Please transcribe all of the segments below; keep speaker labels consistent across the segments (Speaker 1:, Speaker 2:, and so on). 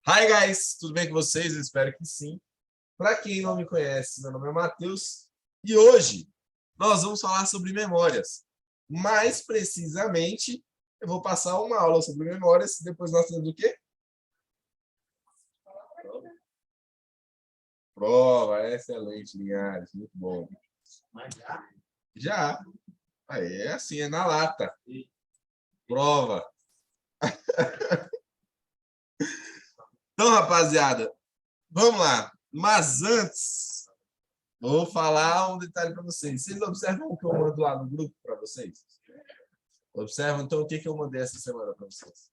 Speaker 1: Hi, guys! Tudo bem com vocês? Eu espero que sim. Para quem não me conhece, meu nome é Matheus e hoje nós vamos falar sobre memórias. Mais precisamente, eu vou passar uma aula sobre memórias, depois nós temos o quê? Prova, excelente, Linhares, muito bom.
Speaker 2: Mas já?
Speaker 1: Já. Aí é assim, é na lata. Prova. Então, rapaziada, vamos lá. Mas antes, vou falar um detalhe para vocês. Vocês observam o que eu mando lá no grupo para vocês? Observam, então, o que eu mandei essa semana para vocês?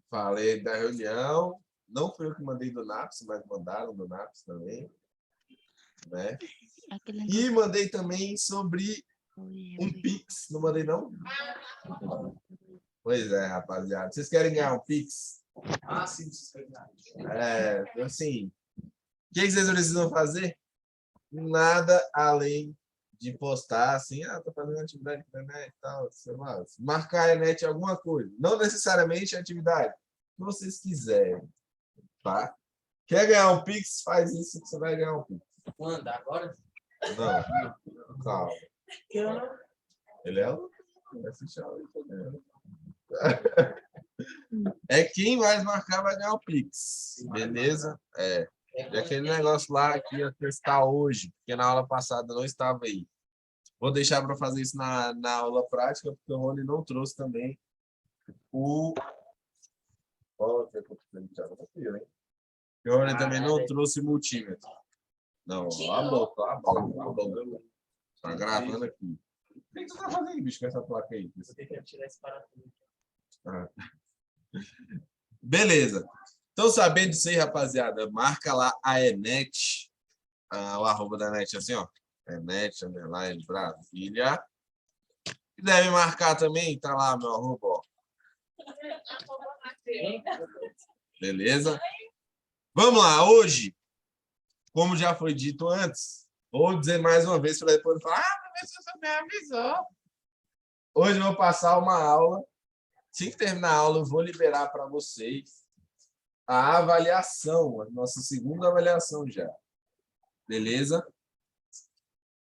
Speaker 1: Falei da reunião. Não fui eu que mandei do NAPS, mas mandaram do NAPS também. Né? E mandei também sobre um Pix. Não mandei, não? Pois é, rapaziada. Vocês querem ganhar um Pix?
Speaker 2: Ah, sim.
Speaker 1: Assim, o que vocês precisam fazer? Nada além de postar assim, tô fazendo atividade na net e tal, sei lá, marcar a net alguma coisa. Não necessariamente a atividade, que vocês quiserem, tá? Quer ganhar um Pix? Faz isso que você vai ganhar um Pix.
Speaker 2: Quando? Agora?
Speaker 1: Não, calma. Ele é o... É quem mais marcar vai ganhar o Pix, beleza? E aquele negócio lá que ia testar hoje, porque na aula passada não estava aí. Vou deixar para fazer isso na aula prática, porque o Rony não trouxe também o... O Rony também não trouxe multímetro. Não, a boca. Tá gravando aqui. O que você tá fazendo, bicho, com essa placa aí?
Speaker 2: Vou ter que tirar esse parafuso.
Speaker 1: Beleza. Então, sabendo disso aí, rapaziada, marca lá a Enet, o arroba da Net, assim, ó. Enet, underline, Brasília. E deve marcar também, tá lá meu arroba, ó. Beleza? Vamos lá, hoje, como já foi dito antes, vou dizer mais uma vez para depois falar, professor, você me avisou. Hoje eu vou passar uma aula. Assim que terminar a aula, eu vou liberar para vocês a avaliação, a nossa segunda avaliação já. Beleza?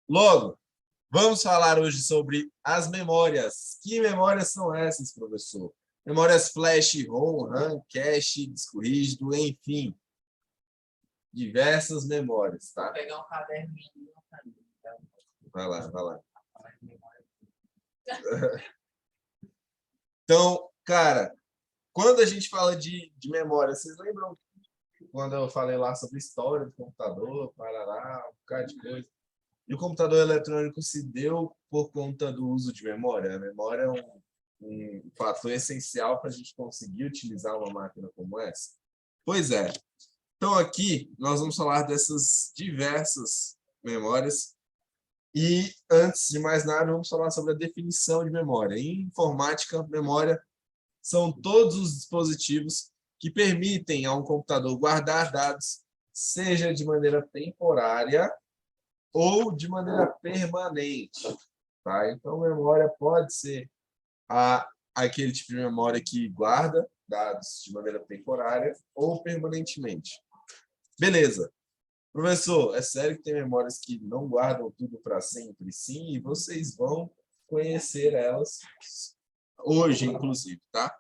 Speaker 1: Logo, vamos falar hoje sobre as memórias. Que memórias são essas, professor? Memórias flash, ROM, RAM, cache, disco rígido, enfim. Diversas memórias, tá?
Speaker 2: Vou pegar um caderninho.
Speaker 1: Vai lá. Então, cara, quando a gente fala de memória, vocês lembram quando eu falei lá sobre história do computador, parará, um bocado de coisa? E o computador eletrônico se deu por conta do uso de memória. A memória é um fator essencial para a gente conseguir utilizar uma máquina como essa. Pois é. Então, aqui, nós vamos falar dessas diversas memórias. E, antes de mais nada, vamos falar sobre a definição de memória. Em informática, memória são todos os dispositivos que permitem a um computador guardar dados, seja de maneira temporária ou de maneira permanente. Tá? Então, memória pode ser aquele tipo de memória que guarda dados de maneira temporária ou permanentemente. Beleza. Professor, é sério que tem memórias que não guardam tudo para sempre? Sim, e vocês vão conhecer elas hoje, inclusive, tá?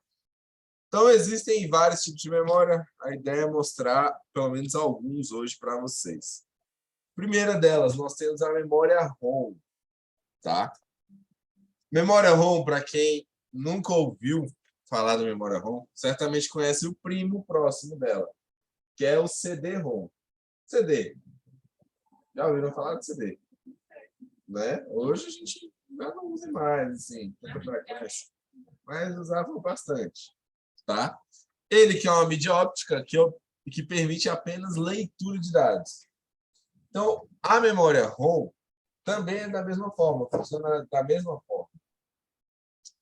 Speaker 1: Então, existem vários tipos de memória. A ideia é mostrar, pelo menos, alguns hoje para vocês. Primeira delas, nós temos a memória ROM, tá? Memória ROM, para quem nunca ouviu falar da memória ROM, certamente conhece o primo próximo dela, que é o CD-ROM. CD. Já ouviram falar de CD? Né? Hoje a gente já não usa mais, assim, mas usava bastante, tá? Ele que é uma mídia óptica que permite apenas leitura de dados. Então, a memória ROM também é da mesma forma, funciona da mesma forma,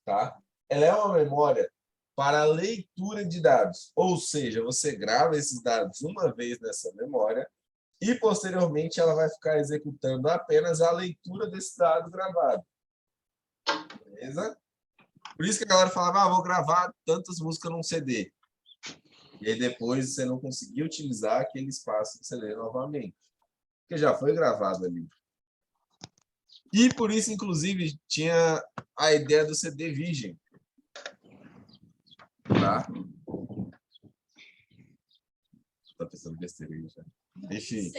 Speaker 1: tá? Ela é uma memória para leitura de dados, ou seja, você grava esses dados uma vez nessa memória e, posteriormente, ela vai ficar executando apenas a leitura desse dado gravado. Beleza? Por isso que a galera falava, vou gravar tantas músicas num CD. E aí depois você não conseguia utilizar aquele espaço do CD novamente. Porque já foi gravado ali. E por isso, inclusive, tinha a ideia do CD virgem. Tá? Tá pensando besteira aí já. Enfim.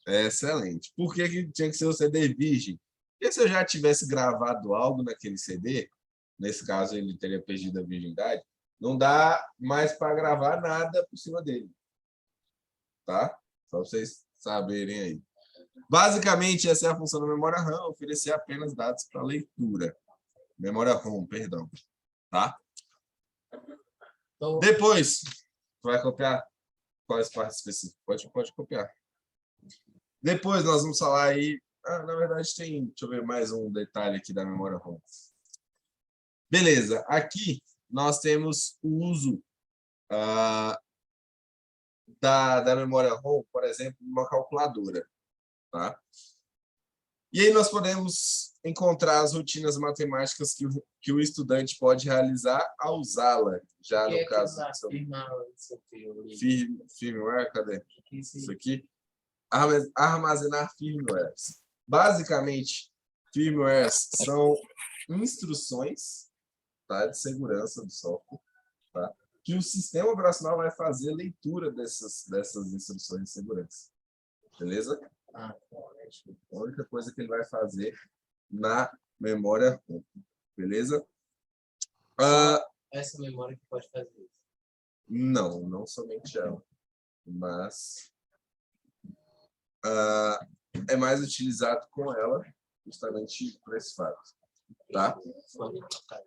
Speaker 1: É excelente. Por que tinha que ser o CD virgem? Porque se eu já tivesse gravado algo naquele CD, nesse caso ele teria perdido a virgindade, não dá mais para gravar nada por cima dele. Tá? Só para vocês saberem aí. Basicamente, essa é a função da memória RAM, oferecer apenas dados para leitura. Memória ROM, perdão. Tá? Depois, vai copiar quais partes específicas? Pode copiar. Depois nós vamos falar aí... na verdade, tem... Deixa eu ver mais um detalhe aqui da memória ROM. Beleza. Aqui nós temos o uso da memória ROM, por exemplo, numa calculadora. Tá? E aí nós podemos encontrar as rotinas matemáticas que o estudante pode realizar ao usá-la. Já no caso... Firmware, cadê? Isso aqui. Armazenar firmwares. Basicamente, firmwares são instruções, tá, de segurança do software, tá, que o sistema operacional vai fazer leitura dessas instruções de segurança. Beleza? A única coisa que ele vai fazer na memória ROM. Beleza?
Speaker 2: Essa memória que pode fazer isso?
Speaker 1: Não somente ela. Mas é mais utilizado com ela justamente por esse fato. Tá?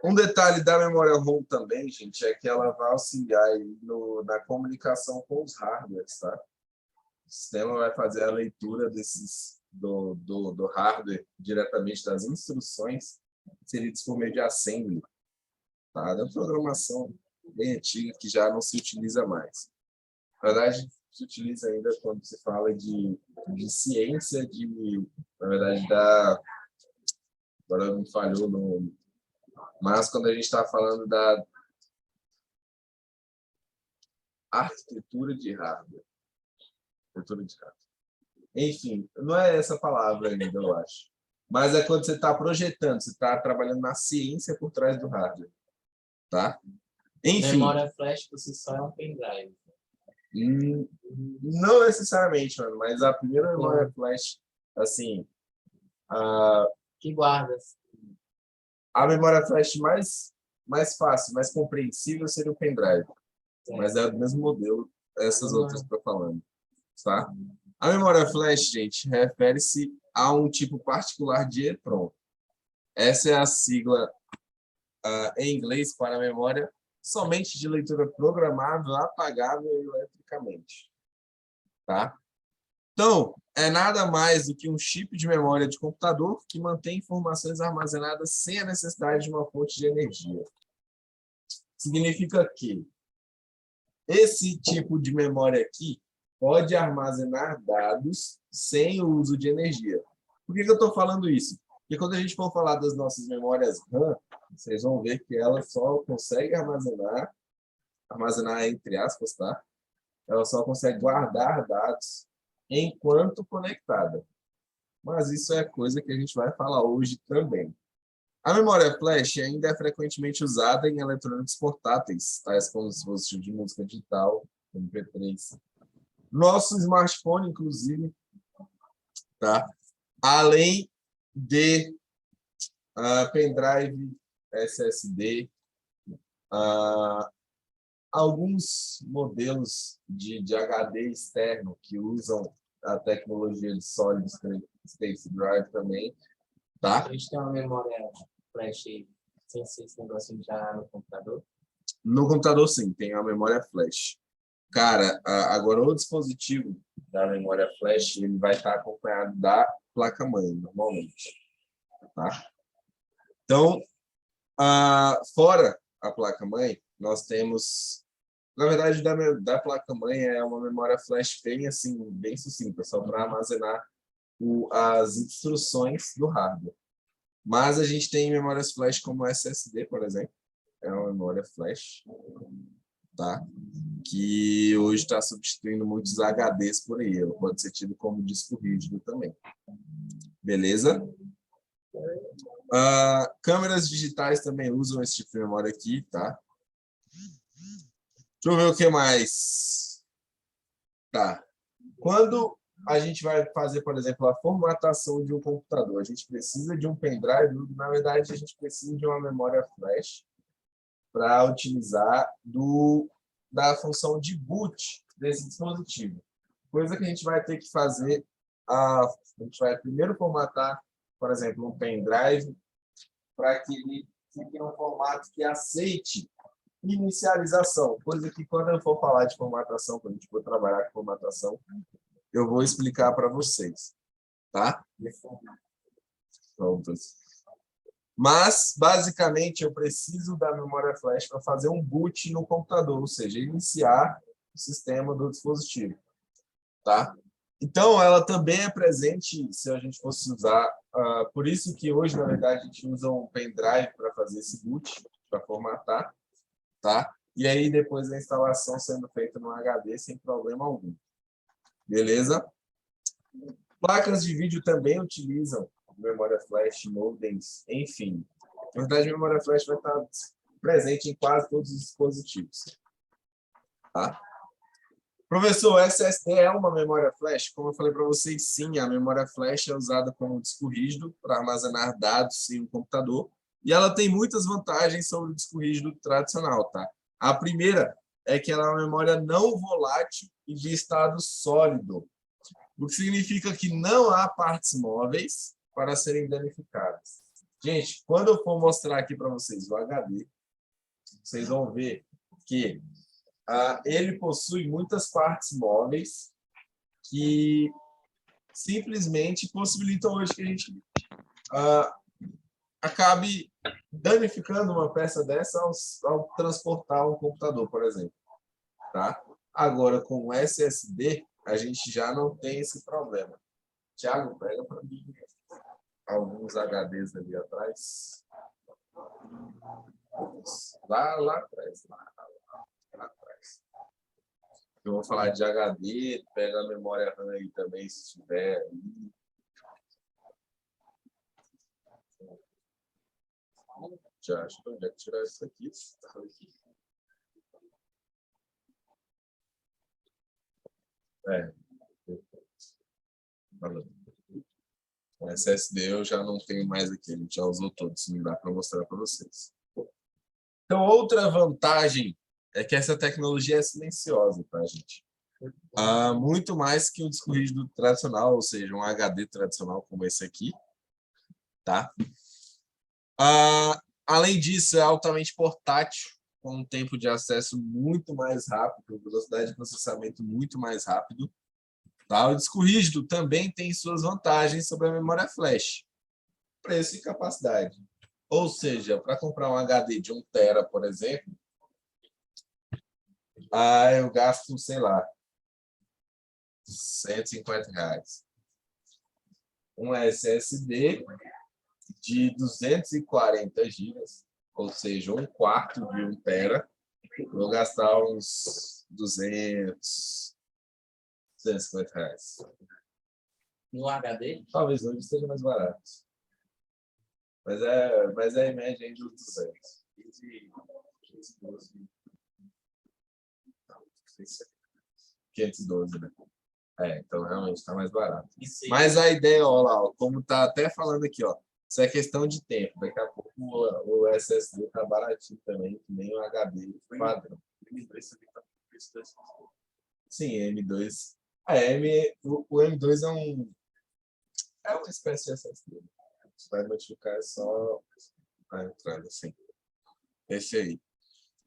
Speaker 1: Um detalhe da memória ROM também, gente, é que ela vai auxiliar aí na comunicação com os hardwares. Tá? O sistema vai fazer a leitura do hardware diretamente das instruções inseridas por meio de assembly. Tá? Da programação bem antiga que já não se utiliza mais. Na verdade, se utiliza ainda quando se fala de ciência, na verdade, agora me falhou o nome, mas quando a gente está falando da arquitetura de hardware. Enfim, não é essa palavra ainda, eu acho. Mas é quando você está projetando, você está trabalhando na ciência por trás do hardware. Tá? Enfim.
Speaker 2: Memória flash por si só é um pendrive.
Speaker 1: Não necessariamente, mano, mas a primeira memória flash, assim...
Speaker 2: que guarda.
Speaker 1: A memória flash mais fácil, mais compreensível seria o pendrive. Mas é do mesmo modelo, essas outras que eu estou falando. Tá? A memória flash, gente, refere-se a um tipo particular de EEPROM. Essa é a sigla em inglês para memória somente de leitura programável, apagável eletricamente. Tá? Então, é nada mais do que um chip de memória de computador que mantém informações armazenadas sem a necessidade de uma fonte de energia. Significa que esse tipo de memória aqui pode armazenar dados sem o uso de energia. Por que eu estou falando isso? Porque quando a gente for falar das nossas memórias RAM, vocês vão ver que ela só consegue armazenar entre aspas, tá? Ela só consegue guardar dados enquanto conectada. Mas isso é coisa que a gente vai falar hoje também. A memória flash ainda é frequentemente usada em eletrônicos portáteis, tais como dispositivos de música digital, MP3. Nosso smartphone, inclusive, tá? Além de pendrive, SSD, alguns modelos de HD externo que usam a tecnologia de Solid State Drive também, tá?
Speaker 2: A gente tem uma memória flash sem ser esse negocinho já no computador?
Speaker 1: No computador, sim, tem a memória flash. Cara, agora o dispositivo da memória flash ele vai estar acompanhado da placa-mãe, normalmente. Tá? Então, fora a placa-mãe, nós temos... Na verdade, da placa-mãe é uma memória flash bem, assim, bem sucinta, só para armazenar as instruções do hardware. Mas a gente tem memórias flash como SSD, por exemplo. É uma memória flash, tá? Que hoje está substituindo muitos HDs por aí. Ela pode ser tido como disco rígido também. Beleza? Câmeras digitais também usam esse tipo de memória aqui, tá? Deixa eu ver o que mais. Tá. Quando a gente vai fazer, por exemplo, a formatação de um computador, a gente precisa de um pendrive, na verdade, a gente precisa de uma memória flash para utilizar da função de boot desse dispositivo. Coisa que a gente vai ter que fazer, a gente vai primeiro formatar, por exemplo, um pendrive para que ele fique em um formato que aceite inicialização, coisa que quando eu for falar de formatação, quando a gente for trabalhar com formatação, eu vou explicar para vocês, tá? Pronto. Mas, basicamente, eu preciso da memória flash para fazer um boot no computador, ou seja, iniciar o sistema do dispositivo, tá? Então, ela também é presente se a gente fosse usar, por isso que hoje, na verdade, a gente usa um pendrive para fazer esse boot, para formatar, tá? E aí, depois a instalação sendo feita no HD sem problema algum. Beleza? Placas de vídeo também utilizam memória flash, modems, enfim. Na verdade, a memória flash vai estar presente em quase todos os dispositivos. Tá? Professor, SSD é uma memória flash? Como eu falei para vocês, sim, a memória flash é usada como disco rígido para armazenar dados em um computador. E ela tem muitas vantagens sobre o disco rígido tradicional. Tá? A primeira é que ela é uma memória não volátil e de estado sólido, o que significa que não há partes móveis para serem danificadas. Gente, quando eu for mostrar aqui para vocês o HD, vocês vão ver que ele possui muitas partes móveis que simplesmente possibilitam hoje que a gente acabe danificando uma peça dessa ao transportar um computador, por exemplo. Tá? Agora, com o SSD, a gente já não tem esse problema. Thiago, pega para mim alguns HDs ali atrás. Lá atrás. Lá atrás. Eu vou falar de HD, pega a memória RAM aí também, se tiver. Já acho que onde é que tirar isso aqui? Valeu. O SSD eu já não tenho mais aqui, a gente já usou todos, não dá para mostrar para vocês. Então, outra vantagem é que essa tecnologia é silenciosa, tá, gente? Muito mais que o disco rígido tradicional, ou seja, um HD tradicional como esse aqui, tá? Além disso, é altamente portátil, com um tempo de acesso muito mais rápido, velocidade de processamento muito mais rápido. Tá? O disco rígido também tem suas vantagens sobre a memória flash, preço e capacidade. Ou seja, para comprar um HD de 1 TB, por exemplo, eu gasto, sei lá, R$150. Um SSD de 240 GB, ou seja, 1/4 de 1 TB, vou gastar uns R$250.
Speaker 2: No HD?
Speaker 1: Talvez hoje esteja mais barato. Mas é em média entre os 200. 512, né? Então realmente está mais barato. Mas a ideia, ó, lá, como tá até falando aqui, ó, isso é questão de tempo. Daqui a pouco o SSD tá baratinho também, que nem o HD padrão. Sim, M2. O M2 é uma espécie de SSD. Você vai modificar só a entrada, assim. Esse aí.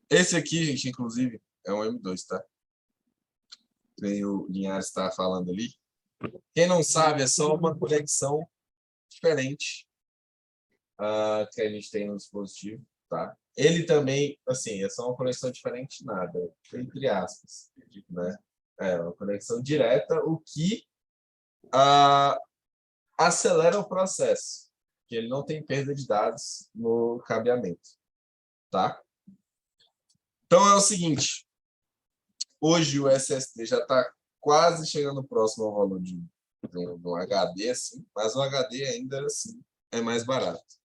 Speaker 1: Esse aqui, gente, inclusive, é um M2, tá? Tem o Linhares está falando ali. Quem não sabe, é só uma conexão diferente que a gente tem no dispositivo, tá? Ele também, assim, é só uma conexão diferente, nada, entre aspas, né? É uma conexão direta, o que acelera o processo, que ele não tem perda de dados no cabeamento, tá? Então é o seguinte, hoje o SSD já está quase chegando próximo ao valor de um HD, assim, mas o HD ainda assim é mais barato,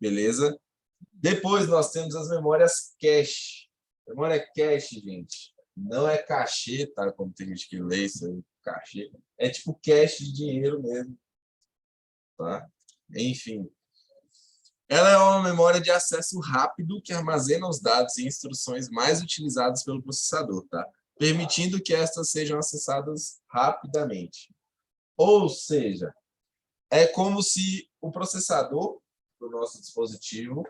Speaker 1: beleza? Depois nós temos as memórias cache. Memória cache, gente, não é cachê, tá? Como tem gente que lê isso aí, cachê. É tipo cache de dinheiro mesmo, tá? Enfim. Ela é uma memória de acesso rápido que armazena os dados e instruções mais utilizadas pelo processador, tá? Permitindo que estas sejam acessadas rapidamente. Ou seja, é como se o processador do nosso dispositivo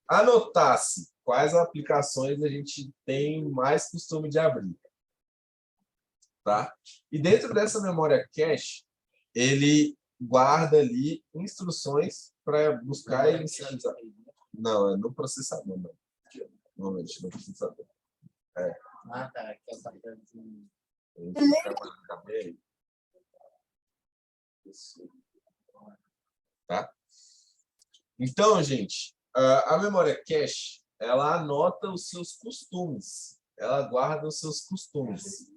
Speaker 1: anotasse quais aplicações a gente tem mais costume de abrir, tá? E dentro dessa memória cache, ele guarda ali instruções para buscar e inicializar. Não, é no processador, não. Normalmente no processador.
Speaker 2: Ah, tá. Aqui é o papelzinho.
Speaker 1: Tá? Então, gente, a memória cache, ela anota os seus costumes. Ela guarda os seus costumes.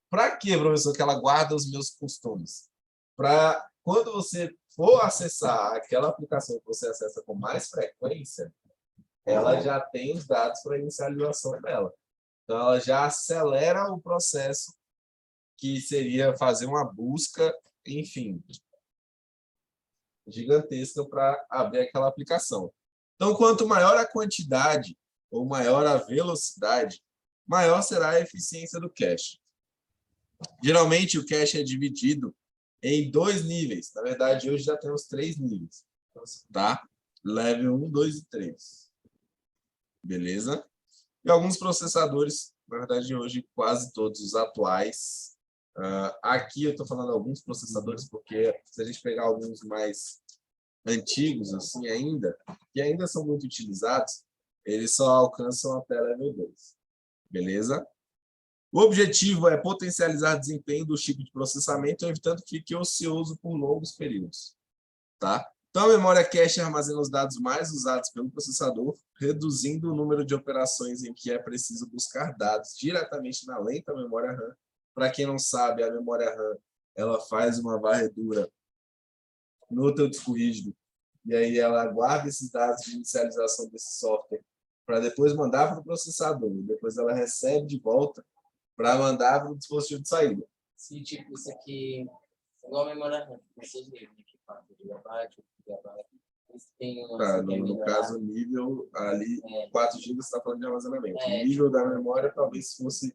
Speaker 1: Para quê, professor, que ela guarda os meus costumes? Para quando você for acessar aquela aplicação que você acessa com mais frequência, ela já tem os dados para a inicialização dela. Então, ela já acelera o processo que seria fazer uma busca, enfim, gigantesca para abrir aquela aplicação. Então, quanto maior a quantidade ou maior a velocidade, maior será a eficiência do cache. Geralmente, o cache é dividido em 2 níveis. Na verdade, hoje já temos 3 níveis. Tá? Level 1, 2 e 3. Beleza? E alguns processadores, na verdade, hoje quase todos os atuais. Aqui eu estou falando alguns processadores, porque se a gente pegar alguns mais antigos, assim, ainda, que ainda são muito utilizados, eles só alcançam até level 2. Beleza? O objetivo é potencializar o desempenho do chip de processamento, evitando que fique ocioso por longos períodos. Tá? Então, a memória cache armazena os dados mais usados pelo processador, reduzindo o número de operações em que é preciso buscar dados diretamente na lenta memória RAM. Para quem não sabe, a memória RAM ela faz uma varredura no teu disco rígido, e aí ela guarda esses dados de inicialização desse software para depois mandar para o processador. Depois ela recebe de volta para mandar para o dispositivo de saída.
Speaker 2: Se tipo isso aqui, igual a memória RAM, vocês viram aqui, 4 GB, 8 GB. Tem
Speaker 1: Tá, no caso, o nível ali, 4 GB você está falando de armazenamento. O nível da memória talvez fosse.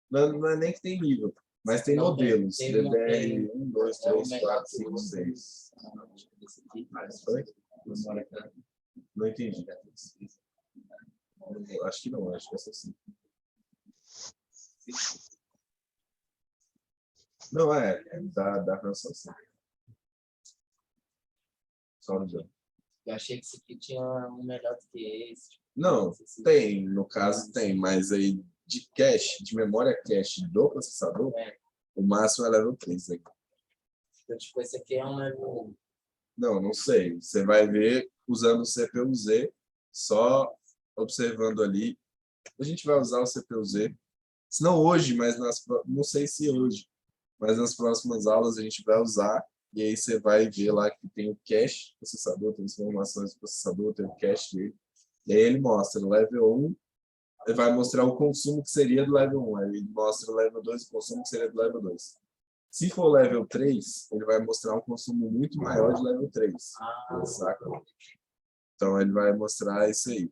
Speaker 1: Não é nem que tem nível, mas tem modelos. DDR 1, 2, 3, 4, 5, 6. Foi? Não entendi. Acho que não, acho que é assim. Não, da relação sim. Só no jogo.
Speaker 2: Eu achei que esse aqui tinha um melhor do que esse.
Speaker 1: Não, tem, no caso tem, mas aí de cache, de memória cache do processador, o máximo é level 3. Aí.
Speaker 2: Então, tipo, esse aqui é um level 1.
Speaker 1: Não sei. Você vai ver usando o CPU-Z, só observando ali. A gente vai usar o CPU-Z, se não hoje, mas não sei se hoje, mas nas próximas aulas a gente vai usar. E aí você vai ver lá que tem o cache do processador, tem as informações do processador, tem o cache dele. E aí ele mostra no level 1, ele vai mostrar o consumo que seria do level 1. Aí ele mostra o level 2, o consumo que seria do level 2. Se for level 3, ele vai mostrar um consumo muito maior de level 3. Saca? Então ele vai mostrar isso aí.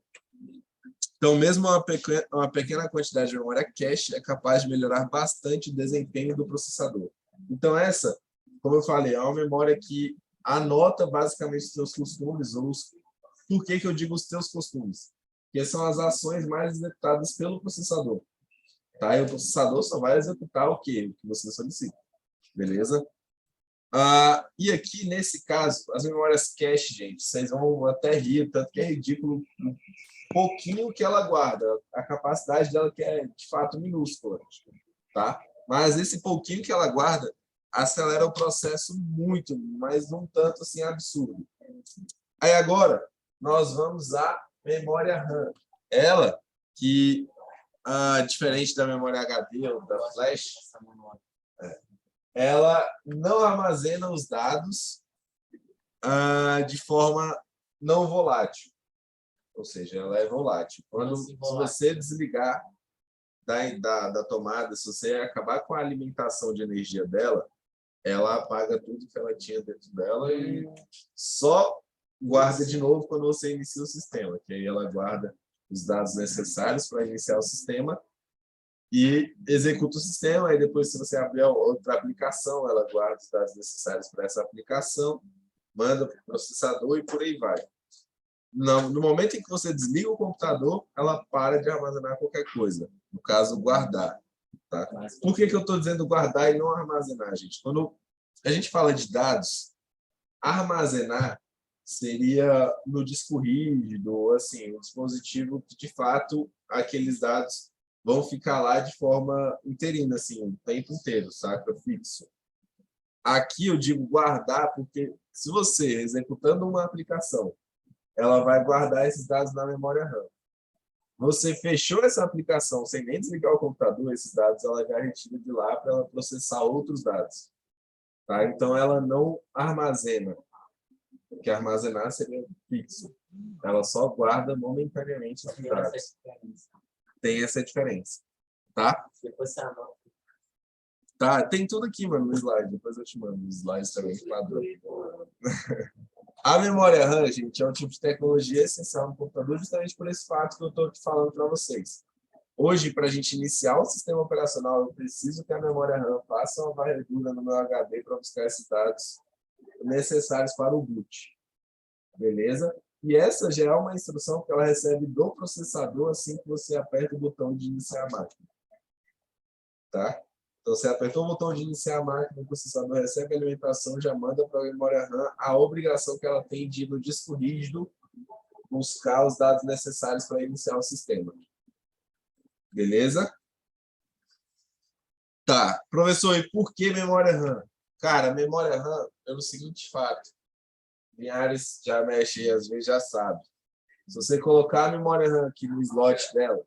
Speaker 1: Então, mesmo uma pequena quantidade de memória cache é capaz de melhorar bastante o desempenho do processador. Então, essa, como eu falei, é uma memória que anota basicamente os seus costumes. Por que eu digo os teus costumes? Porque são as ações mais executadas pelo processador. Tá? E o processador só vai executar o que você solicita. Beleza? E aqui, nesse caso, as memórias cache, gente, vocês vão até rir, tanto que é ridículo pouquinho que ela guarda, a capacidade dela que é, de fato, minúscula, tá? Mas esse pouquinho que ela guarda acelera o processo muito, mas um tanto assim absurdo. Aí agora, nós vamos à memória RAM. Ela que, diferente da memória HD ou da flash, ela não armazena os dados de forma não volátil. Ou seja, ela é volátil. Se você desligar da tomada, se você acabar com a alimentação de energia dela, ela apaga tudo que ela tinha dentro dela e só guarda de novo quando você inicia o sistema, que aí ela guarda os dados necessários para iniciar o sistema e executa o sistema, aí depois, se você abrir outra aplicação, ela guarda os dados necessários para essa aplicação, manda para o processador e por aí vai. No momento em que você desliga o computador, ela para de armazenar qualquer coisa. No caso, guardar. Tá? Por que eu estou dizendo guardar e não armazenar, gente? Quando a gente fala de dados, armazenar seria no disco rígido, assim, um dispositivo que, de fato, aqueles dados vão ficar lá de forma interina, assim, o tempo inteiro, saca? Fixo. Aqui eu digo guardar porque se você, executando uma aplicação, ela vai guardar esses dados na memória RAM. Você fechou essa aplicação sem nem desligar o computador, esses dados ela já retira de lá para ela processar outros dados. Tá? Então, ela não armazena, porque armazenar seria fixo. Ela só guarda momentaneamente os dados. Tem essa diferença. Tá?
Speaker 2: Depois você anota.
Speaker 1: Tá, tem tudo aqui, mano, no slide. Depois eu te mando os slides também, padrão. A memória RAM, gente, é um tipo de tecnologia essencial no computador justamente por esse fato que eu estou falando para vocês. Hoje, para a gente iniciar o sistema operacional, eu preciso que a memória RAM faça uma varredura no meu HD para buscar esses dados necessários para o boot. Beleza? E essa já é uma instrução que ela recebe do processador assim que você aperta o botão de iniciar a máquina. Tá? Então, você apertou o botão de iniciar a máquina, o processador recebe a alimentação, já manda para a memória RAM a obrigação que ela tem de ir no disco rígido buscar os dados necessários para iniciar o sistema. Beleza? Tá. Professor, e por que memória RAM? Cara, memória RAM, pelo seguinte fato. Linhares já mexe e às vezes já sabe. Se você colocar a memória RAM aqui no slot dela,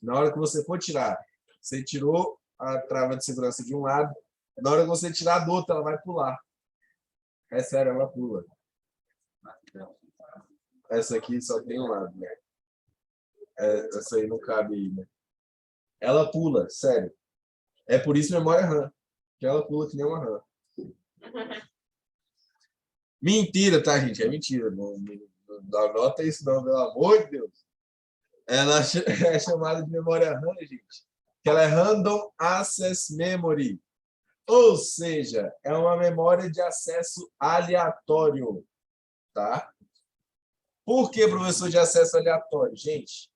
Speaker 1: na hora que você for tirar, você tirou a trava de segurança de um lado, na hora que você tirar do outro, ela vai pular. É sério, ela pula. Essa aqui só tem um lado, né? Essa aí não cabe aí, né? Ela pula, sério. É por isso memória RAM, que ela pula que nem uma RAM. Mentira, tá, gente? É mentira. Não anota isso não, pelo amor de Deus. Ela é chamada de memória RAM, gente. Que ela é Random Access Memory. Ou seja, é uma memória de acesso aleatório. Tá? Por que, professor, de acesso aleatório? Gente,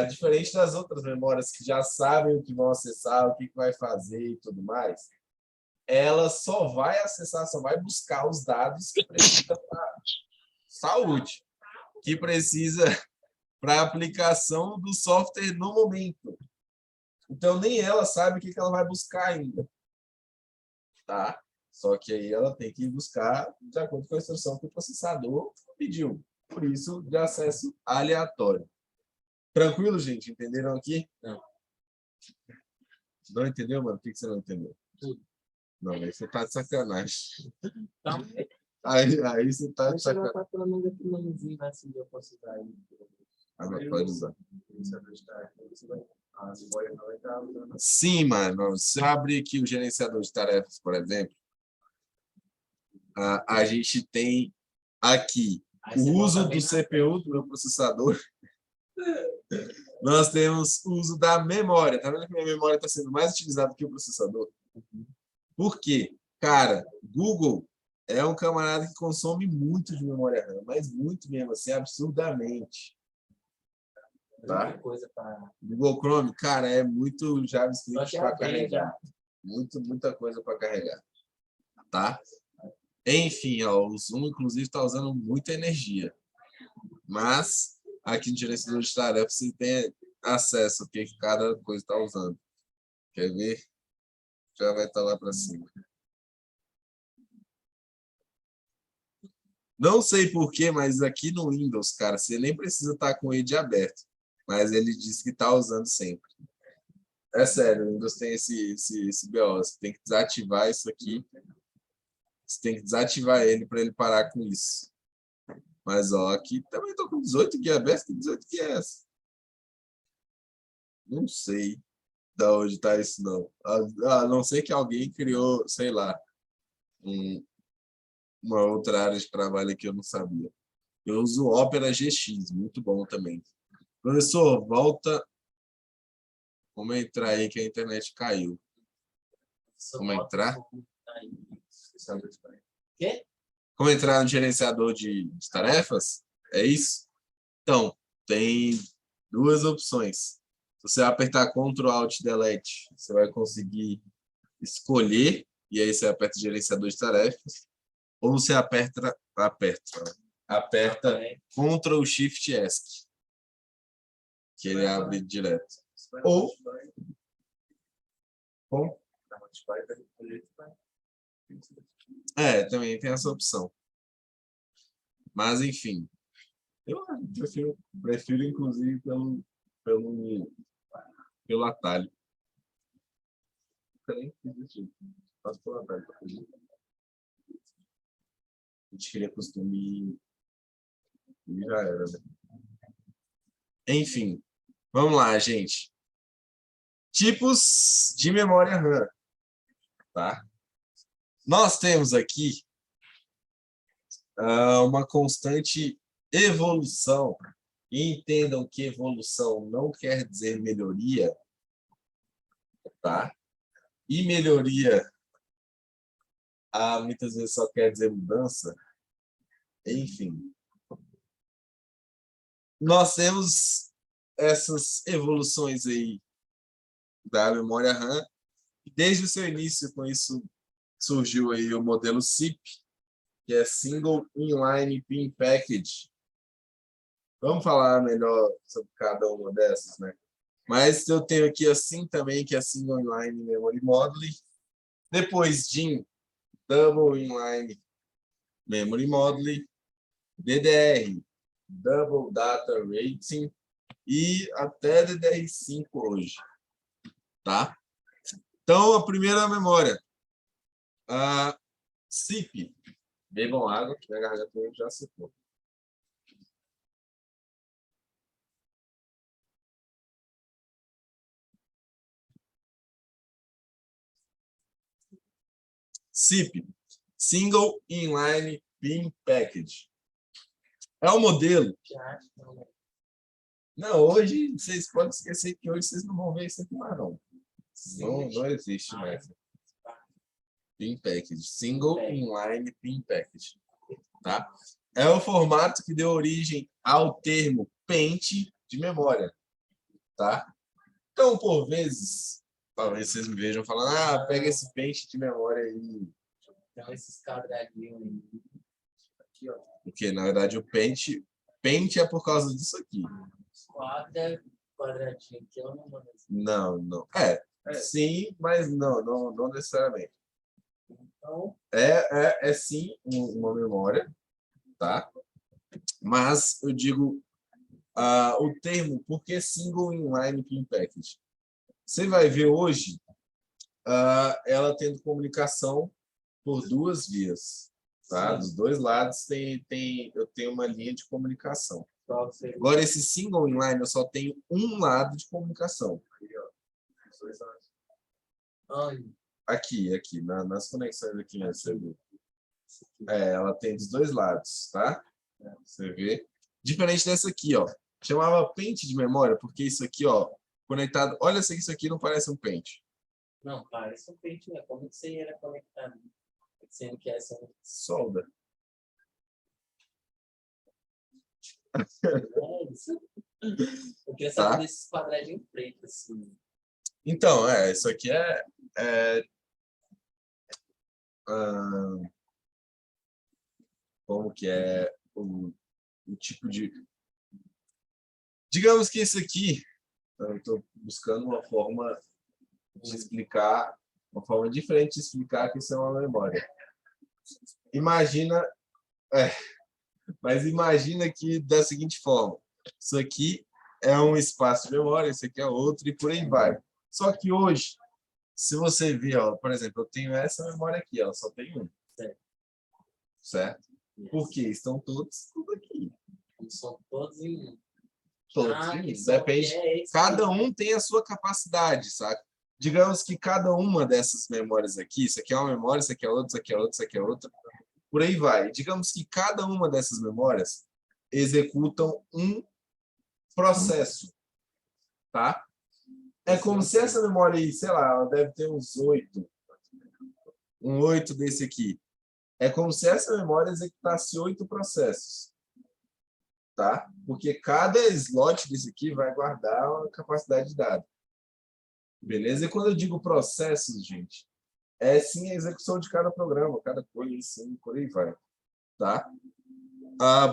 Speaker 1: diferente das outras memórias que já sabem o que vão acessar, o que vai fazer e tudo mais, ela só vai acessar, só vai buscar os dados que precisa para saúde, que precisa para a aplicação do software no momento. Então, nem ela sabe o que ela vai buscar ainda. Tá? Só que aí ela tem que buscar de acordo com a instrução que o processador pediu. Por isso, de acesso aleatório. Tranquilo, gente? Entenderam aqui?
Speaker 2: Não.
Speaker 1: Não entendeu, mano? Por que você não entendeu?
Speaker 2: Tudo.
Speaker 1: Não, aí você tá de sacanagem.
Speaker 2: Então,
Speaker 1: Aí você tá de sacanagem.
Speaker 2: pelo menos aqui no mãozinho, né? Se eu posso usar aí.
Speaker 1: Agora pode usar. Sim, mano. Se eu abrir aqui o gerenciador de tarefas, por exemplo, a gente tem aqui o uso do CPU, do meu processador. Nós temos o uso da memória. Tá vendo que minha memória está sendo mais utilizada que o processador? Por quê? Cara, Google é um camarada que consome muito de memória RAM, mas muito mesmo, assim, absurdamente. Tá? Google Chrome, cara, é muito JavaScript para carregar. Muita coisa para carregar. Tá? Enfim, ó, o Zoom, inclusive, está usando muita energia. Mas aqui no gerenciador de tarefas você tem acesso ao que cada coisa está usando. Quer ver? Já vai estar lá para cima. Não sei por quê, mas aqui no Windows, cara, você nem precisa estar com ele aberto. Mas ele diz que está usando sempre. É sério, o Windows tem esse BO. Você tem que desativar isso aqui. Você tem que desativar ele para ele parar com isso. Mas, ó, aqui também estou com 18 aqui aberto. Que 18 que é essa? Não sei de onde está isso, não. A não ser que alguém criou, sei lá, uma outra área de trabalho que eu não sabia. Eu uso o Opera GX, muito bom também. Professor, volta. Vamos entrar aí que a internet caiu. Vamos entrar?
Speaker 2: Quê?
Speaker 1: Como entrar no gerenciador de tarefas? É isso? Então, tem duas opções. Se você apertar Ctrl Alt Delete, você vai conseguir escolher, e aí você aperta gerenciador de tarefas, ou você aperta Ctrl Shift ESC, que ele abre direto. Ou também tem essa opção. Mas, enfim, eu prefiro inclusive, pelo atalho. Faço pelo atalho. A gente queria costume e já era, né? Enfim, vamos lá, gente. Tipos de memória RAM, tá? Nós temos aqui uma constante evolução. E entendam que evolução não quer dizer melhoria, tá? E melhoria, muitas vezes só quer dizer mudança. Enfim. Nós temos essas evoluções aí da memória RAM. Desde o seu início, com isso, surgiu aí o modelo SIP, que é Single Inline Pin Package. Vamos falar melhor sobre cada uma dessas, né? Mas eu tenho aqui assim também, que é Single Inline Memory Module. Depois DIMM, Double Inline Memory Module. DDR, Double Data Rating. E até DDR5 hoje, tá? Então, a primeira memória, a SIP. Bebam água, que a garganta já secou. SIP, Single Inline Pin Package. É o modelo. Não, hoje vocês podem esquecer que hoje vocês não vão ver isso aqui mais, não. Não existe mais. Pin Package. Single Inline Pin Package. Tá? É o formato que deu origem ao termo pente de memória. Tá? Então, por vezes, talvez vocês me vejam falando, pega esse pente de memória aí.
Speaker 2: Então, esses quadradinhos aqui, ó.
Speaker 1: Porque, na verdade, o pente é por causa disso aqui.
Speaker 2: Quadradinho aqui, eu não mando.
Speaker 1: Não. Sim, mas não necessariamente.
Speaker 2: Então,
Speaker 1: é sim uma memória, tá? Mas eu digo o termo, por que Single Inline Pin Package? Você vai ver hoje ela tendo comunicação por duas vias, tá? Dos dois lados eu tenho uma linha de comunicação. Agora, esse Single Inline, eu só tenho um lado de comunicação. Aqui, nas conexões aqui, né, você vê. Ela tem dos dois lados, tá? Você vê. Diferente dessa aqui, ó. Chamava pente de memória, porque isso aqui, ó, conectado. Olha se isso aqui não parece um pente.
Speaker 2: Não, parece um pente, né? Como que você ia conectar? Sendo que essa
Speaker 1: solda.
Speaker 2: Eu queria saber desses quadradinhos pretos, assim.
Speaker 1: Então, isso aqui como que é o tipo de Digamos que isso aqui, eu estou buscando uma forma de explicar, uma forma diferente de explicar que isso é uma memória. Imagina, mas imagina que da seguinte forma, isso aqui é um espaço de memória, esse aqui é outro e por aí vai. Só que hoje, se você ver, ó, por exemplo, eu tenho essa memória aqui, ela só tem um. Certo? Porque estão todos tudo aqui.
Speaker 2: São todos em...
Speaker 1: Todos em um. Depende. Cada um tem a sua capacidade, sabe? Digamos que cada uma dessas memórias aqui, isso aqui é uma memória, isso aqui é outra, isso aqui é outra, isso aqui é outra, por aí vai. Digamos que cada uma dessas memórias executam um processo, tá? É como se essa memória aí, sei lá, ela deve ter uns 8. Um 8 desse aqui. É como se essa memória executasse 8 processos, tá? Porque cada slot desse aqui vai guardar uma capacidade de dados. Beleza? E quando eu digo processos, gente, é sim a execução de cada programa, cada coisa assim, por aí vai, tá?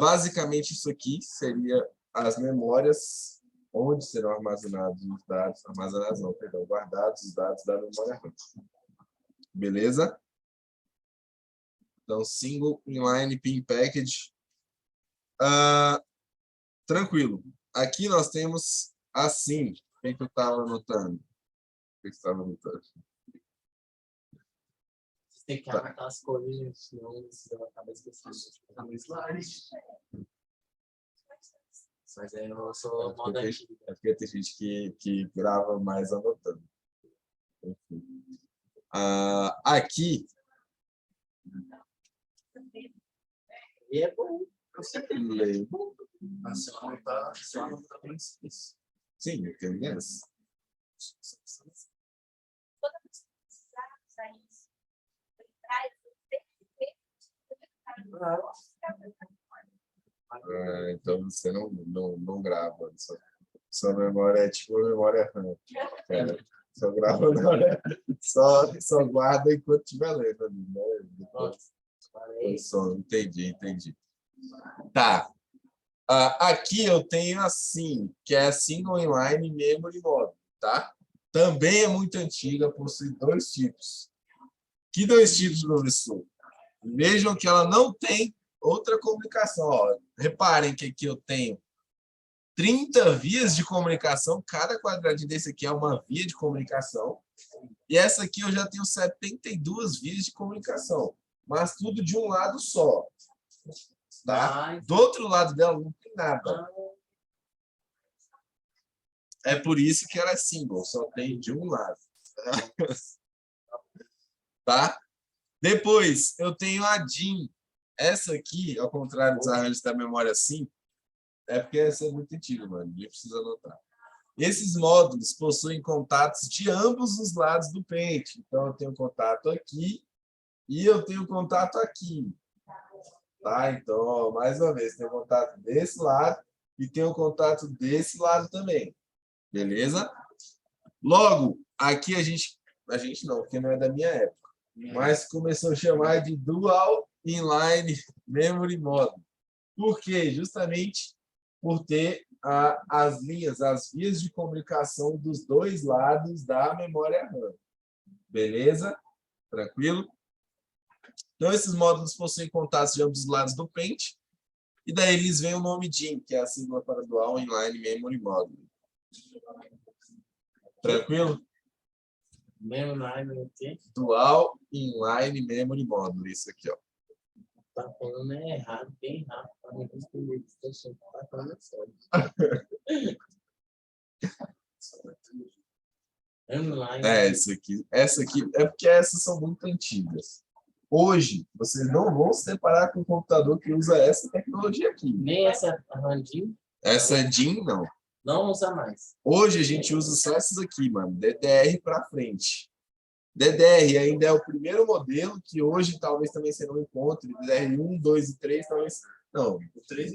Speaker 1: Basicamente, isso aqui seria as memórias onde serão armazenados os dados, armazenados não, perdão, guardados os dados da memória RAM. Beleza? Então, single inline pin package. Tranquilo. Aqui nós temos assim. O que eu estava anotando? O que você estava anotando?
Speaker 2: Você tem que anotar as coisas, senão você vai acabar esquecendo. Tá no slide. Mas aí eu sou modo antigo.
Speaker 1: É porque tem gente que grava mais anotando. Enfim. Aqui.
Speaker 2: E é bom.
Speaker 1: Você lê.
Speaker 2: Só anotar bem isso.
Speaker 1: Sim, eu tenho essa.
Speaker 3: Toda vez que precisar usar isso,
Speaker 1: Então você não grava. Sua memória é tipo a memória RAM. Só grava na hora. Só guarda enquanto estiver lendo ali, né? Depois, entendi. Tá. Aqui eu tenho assim, que é Single Inline Memory Model, tá? Também é muito antiga, possui 2 tipos. Que 2 tipos, professor? Vejam que ela não tem outra comunicação. Ó. Reparem que aqui eu tenho 30 vias de comunicação, cada quadradinho desse aqui é uma via de comunicação. E essa aqui eu já tenho 72 vias de comunicação, mas tudo de um lado só. Tá? Do outro lado dela não tem nada. É por isso que ela é single, só tem de um lado. Tá? Depois, eu tenho a DIN. Essa aqui, ao contrário dos arranjos da memória assim, é porque essa é muito antiga, mano. Nem precisa anotar. Esses módulos possuem contatos de ambos os lados do pente. Então, eu tenho contato aqui e eu tenho contato aqui. Tá? Então, ó, mais uma vez, tem contato desse lado e tem o contato desse lado também. Beleza? Logo, aqui a gente não, porque não é da minha época, mas começou a chamar de Dual Inline Memory Model. Por quê? Justamente por ter as vias de comunicação dos 2 lados da memória RAM. Beleza? Tranquilo? Então, esses módulos possuem contatos de ambos os lados do pente, e daí eles veem o nome DIN, que é a sigla para Dual Inline Memory Module. Tranquilo? Dual Inline Memory Module, isso aqui, ó.
Speaker 2: Tá falando errado, bem rápido. Tá falando sério.
Speaker 1: Essa aqui é porque essas são muito antigas. Hoje, vocês não vão se deparar com um computador que usa essa tecnologia aqui.
Speaker 2: Nem essa DIN?
Speaker 1: Essa DIN, não.
Speaker 2: Não usa mais.
Speaker 1: Hoje a gente usa só essas aqui, mano. DDR para frente. DDR ainda é o primeiro modelo que hoje talvez também você não encontre. DDR 1, 2 e 3 talvez... Não, o 3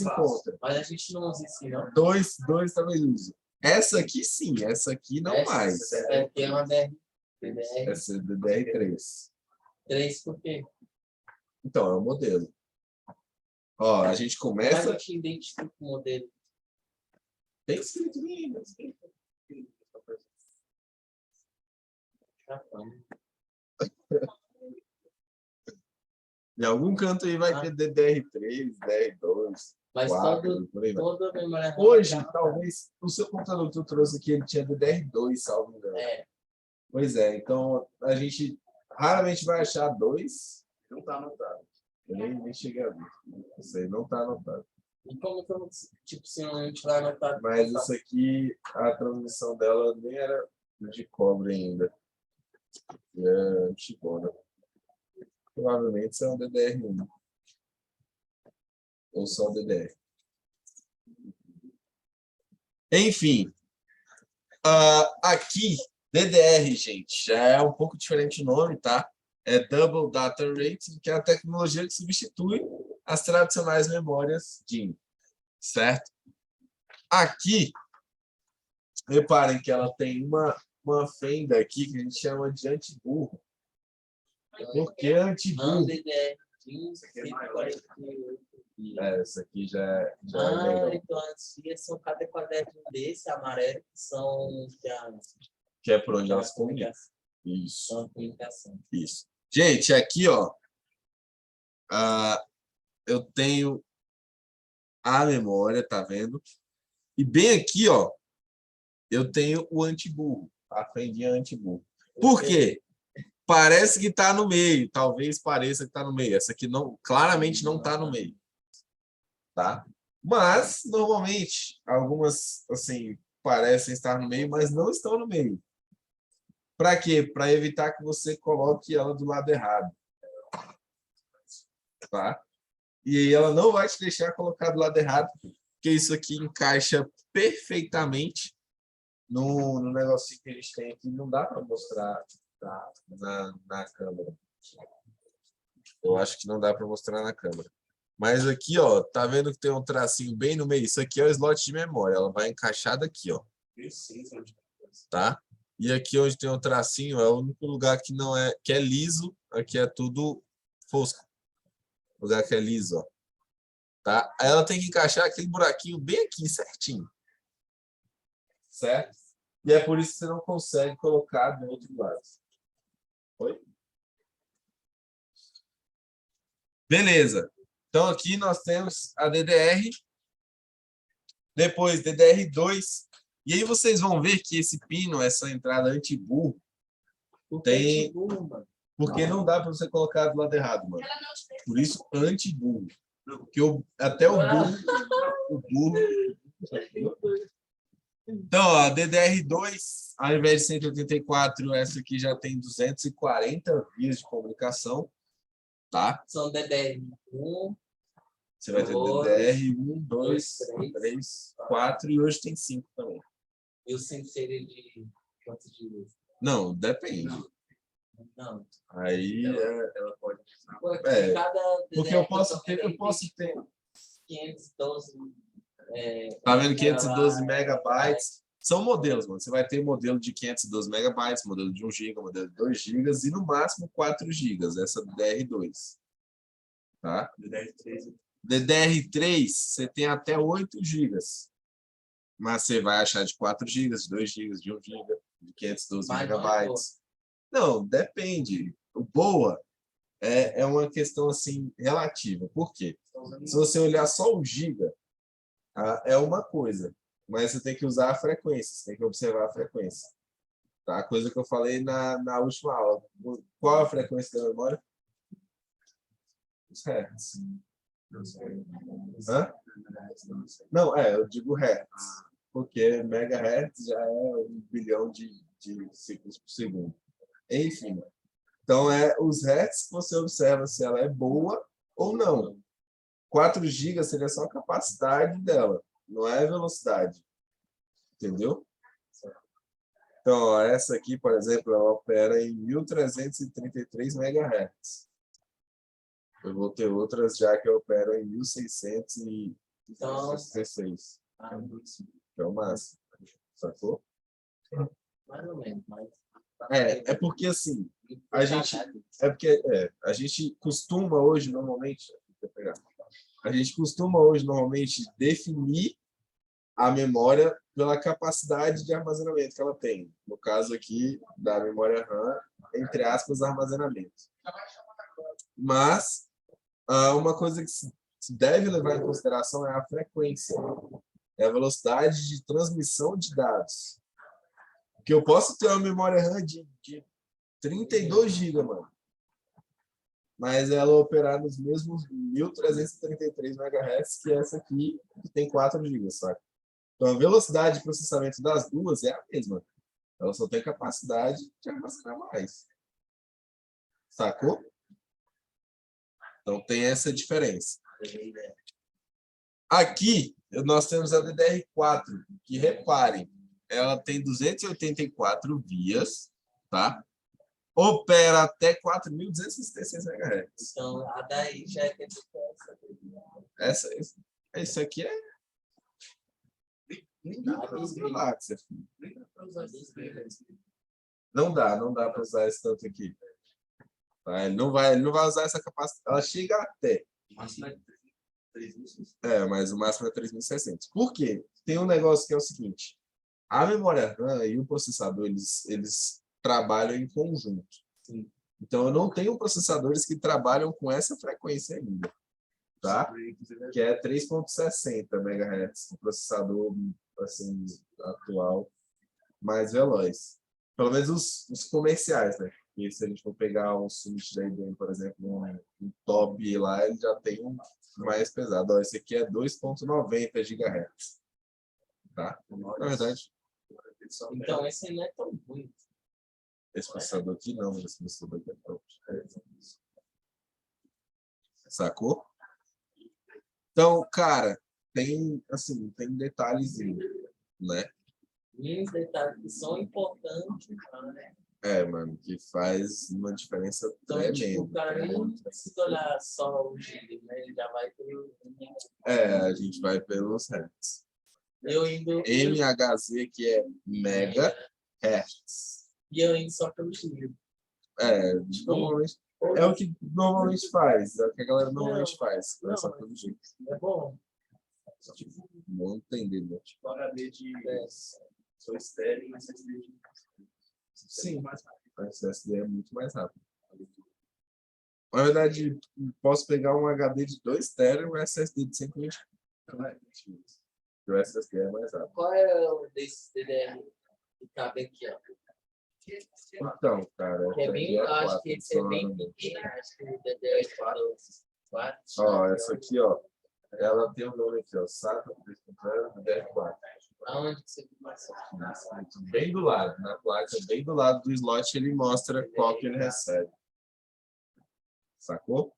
Speaker 1: encontra.
Speaker 2: Mas a gente não usa isso, não.
Speaker 1: 2 talvez use. Essa aqui sim, essa aqui não mais.
Speaker 2: Essa aqui é uma DDR.
Speaker 1: Essa é DDR3.
Speaker 2: 3 por quê?
Speaker 1: Então, é o modelo. Ó, a gente
Speaker 2: Como
Speaker 1: começa...
Speaker 2: a gente identifica o modelo?
Speaker 1: Tem escrito aí, mas... Em algum canto aí vai ter DDR3, DDR2,
Speaker 2: Mas
Speaker 1: 4, por aí vai.
Speaker 2: toda a memória RAM
Speaker 1: Hoje,
Speaker 2: já-
Speaker 1: talvez, o seu computador que tu trouxe aqui, ele tinha DDR2, salvo engano.
Speaker 2: É,
Speaker 1: Pois é, então a gente raramente vai achar 2. Não está anotado. Eu nem cheguei a ver. Isso aí não está anotado.
Speaker 2: e como que eu, tipo, se a gente vai anotar...
Speaker 1: Mas isso aqui, a transmissão dela nem era de cobre ainda. É chipona. Provavelmente isso é um DDR1. Ou só DDR. Enfim. Aqui, DDR, gente, já é um pouco diferente o nome, tá? É Double Data Rate, que é a tecnologia que substitui as tradicionais memórias DIMM, certo? Aqui, reparem que ela tem uma fenda aqui que a gente chama de antiburro. Por que
Speaker 2: Não,
Speaker 1: antiburro?
Speaker 2: DDR 148.
Speaker 1: Essa aqui já é
Speaker 2: Ah,
Speaker 1: legal.
Speaker 2: então as fias são cada quadradinho desse amarelo, que são
Speaker 1: Que é por onde elas comunicam. Isso.
Speaker 2: São comunicação.
Speaker 1: Isso. Gente, aqui, ó, eu tenho a memória, tá vendo? E bem aqui, ó, eu tenho o antiburro, a fendinha antiburro. Por quê? Parece que tá no meio, talvez pareça que tá no meio. Essa aqui não, claramente não tá no meio, tá? Mas, normalmente, algumas, assim, parecem estar no meio, mas não estão no meio. Para quê? Para evitar que você coloque ela do lado errado. Tá? E aí ela não vai te deixar colocar do lado errado, porque isso aqui encaixa perfeitamente no negocinho que a gente tem aqui. Não dá para mostrar na câmera. Eu acho que não dá para mostrar na câmera. Mas aqui, ó, tá vendo que tem um tracinho bem no meio? Isso aqui é o slot de memória. Ela vai encaixar daqui, ó. Tá? E aqui onde tem um tracinho é o único lugar que não é, que é liso. Aqui é tudo fosco. O lugar que é liso, ó. Tá? Aí ela tem que encaixar aquele buraquinho bem aqui, certinho. Certo? E é por isso que você não consegue colocar do outro lado. Oi? Beleza. Então aqui nós temos a DDR. Depois DDR2. E aí vocês vão ver que esse pino, essa entrada anti-burro, tem... Porque não dá para você colocar do lado errado, mano. Por isso, anti-burro. Porque até o burro... Então, ó, a DDR2, ao invés de 184, essa aqui já tem 240 vias de comunicação. Tá?
Speaker 2: São DDR1.
Speaker 1: Você vai ter DDR1, 2, 3, 4 e hoje tem 5 também.
Speaker 2: E o 5 seria de quantos dias?
Speaker 1: Não, depende.
Speaker 2: Não.
Speaker 1: Aí
Speaker 2: Ela pode.
Speaker 1: Porque eu posso ter
Speaker 2: 512.
Speaker 1: Tá vendo? 512 megabytes. São modelos, mano. Você vai ter modelo de 512 megabytes, modelo de 1 GB, modelo de 2 GB e no máximo 4 GB, essa DDR2. Tá? DDR3, você tem até 8 GB. Mas você vai achar de 4 GB, de 2 GB, de 1 GB, de 512 megabytes. Não, depende. O boa é uma questão assim relativa. Por quê? Se você olhar só o giga, é uma coisa, mas você tem que usar a frequência, você tem que observar a frequência. Tá? Coisa que eu falei na última aula. Qual a frequência da memória? Os hertz. Hã? Não, eu digo hertz, porque megahertz já é 1 bilhão de ciclos por segundo. Enfim, então os hertz que você observa se ela é boa ou não. 4 GB seria só a capacidade dela, não é a velocidade. Entendeu? Então, ó, essa aqui, por exemplo, ela opera em 1333 MHz. Eu vou ter outras já que operam em 1666. Que é o máximo. Sacou?
Speaker 2: Mais ou menos, mas...
Speaker 1: É porque assim, a gente costuma hoje, normalmente, definir a memória pela capacidade de armazenamento que ela tem. No caso aqui, da memória RAM, entre aspas, armazenamento. Mas, uma coisa que se deve levar em consideração é a frequência, é a velocidade de transmissão de dados. Porque eu posso ter uma memória RAM de 32 GB, mano. Mas ela operar nos mesmos 1.333 MHz que essa aqui, que tem 4 GB, sabe? Então, a velocidade de processamento das duas é a mesma. Ela só tem capacidade de armazenar mais. Sacou? Então, tem essa diferença. Aqui, nós temos a DDR4, que, reparem, ela tem 284 vias, tá? Opera até 4.266 MHz.
Speaker 2: Então, a daí já é que
Speaker 1: Esse aqui é... Nem dá para usar galáxia, filho. Não dá para usar esse tanto aqui. Tá? Ele não vai usar essa capacidade. Ela chega até. Mas o máximo é 3.600. Por quê? Tem um negócio que é o seguinte. A memória RAM e o processador, eles trabalham em conjunto. Sim. Então, eu não tenho processadores que trabalham com essa frequência ainda. Tá? Que é 3.60 MHz. O processador assim, atual mais veloz. Pelo menos os comerciais, né? E se a gente for pegar um Switch da IBM, por exemplo, um top lá, ele já tem um mais pesado. Ó, esse aqui é 2.90 GHz. Tá? Na verdade...
Speaker 2: Então, esse não é tão ruim.
Speaker 1: Esse processador aqui não, esse processador aqui é top. Sacou? Então, cara, tem detalhezinho, né?
Speaker 2: E os detalhes que são importantes, né?
Speaker 1: Mano, que faz uma diferença
Speaker 2: Então,
Speaker 1: tremenda.
Speaker 2: tipo, o cara nem precisa olhar só o giga, né? Ele já vai pelo...
Speaker 1: A gente vai pelos hertz.
Speaker 2: Eu indo...
Speaker 1: MHz, que é megahertz.
Speaker 2: E eu indo só pelo giga.
Speaker 1: Normalmente... É o que normalmente faz, é o que a galera normalmente faz.
Speaker 2: Não,
Speaker 1: só pelo jeito.
Speaker 2: É bom.
Speaker 1: Tipo, não entender, né?
Speaker 4: Tipo, HD de só estéreo, mas SSD de...
Speaker 1: Sim, o SSD é muito mais rápido. Na verdade, posso pegar um HD de 2 TB e um SSD de 120. O SSD é mais rápido.
Speaker 2: Qual é o desse DDR que cabe aqui, ó?
Speaker 1: Então, cara,
Speaker 2: Que é bem, acho que esse é bem pequeno, acho que o DDR4.
Speaker 1: Ó, essa aqui, ó, ela tem o nome aqui, ó, SATA 3.0 DDR4.
Speaker 2: Aonde que você começa?
Speaker 1: Bem do lado, na placa, bem do lado do slot, ele mostra qual que ele recebe. Sacou?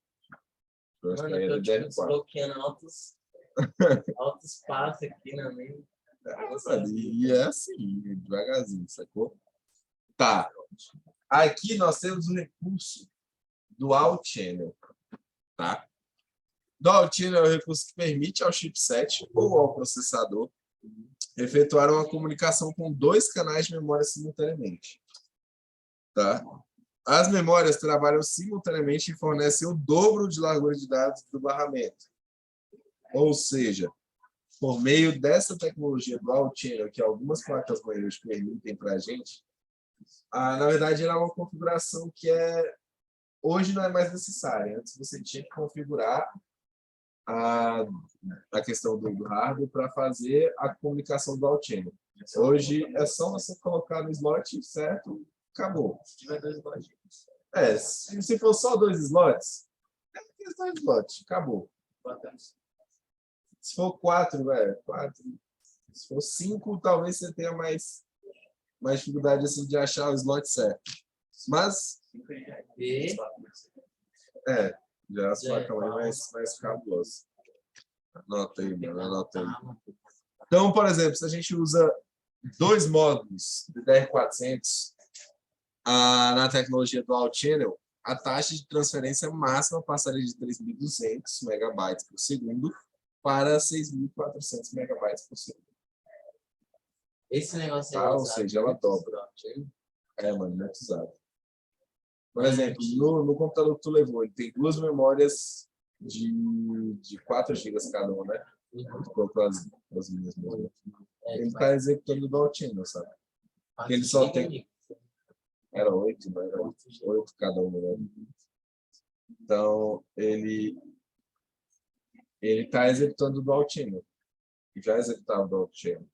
Speaker 2: Mano, eu tô desbloqueando altos passos aqui na minha.
Speaker 1: E é assim, devagarzinho, sacou? Tá. Aqui nós temos o recurso Dual Channel. Tá? Dual Channel é o recurso que permite ao chipset ou ao processador efetuar uma comunicação com 2 canais de memória simultaneamente. Tá? As memórias trabalham simultaneamente e fornecem o dobro de largura de dados do barramento. Ou seja, por meio dessa tecnologia Dual Channel, que algumas placas-mãe hoje permitem para a gente, na verdade, ela é uma configuração que hoje não é mais necessária. Antes você tinha que configurar a questão do hardware para fazer a comunicação Dual Channel. Hoje é só você colocar no slot, certo? Acabou.
Speaker 4: Se tiver 2 slots.
Speaker 1: Se for só 2 slots, é 2 slots, acabou. Se for 4, velho, 4. Se for 5, talvez você tenha mais dificuldade assim, de achar o slot certo. Mas, já as placas mais cabulosas. Anota aí, mano, anota aí. Então, por exemplo, se a gente usa 2 módulos de DR400 na tecnologia Dual Channel, a taxa de transferência máxima passaria de 3.200 megabytes por segundo para 6.400 megabytes por segundo.
Speaker 2: Esse negócio
Speaker 1: aí, ou seja, ela dobra. Mano, muito usado. Por exemplo, no computador que tu levou, ele tem 2 memórias de 4 GB cada uma, né? Tu colocou as minhas mesmo. Ele
Speaker 2: É,
Speaker 1: está executando do Altino, sabe?
Speaker 2: mas
Speaker 1: ele só
Speaker 2: giga,
Speaker 1: tem-
Speaker 2: amigo.
Speaker 1: Era 8, né? Era 8 cada um, né? Então, ele está executando do Altino. Já executava do Altino.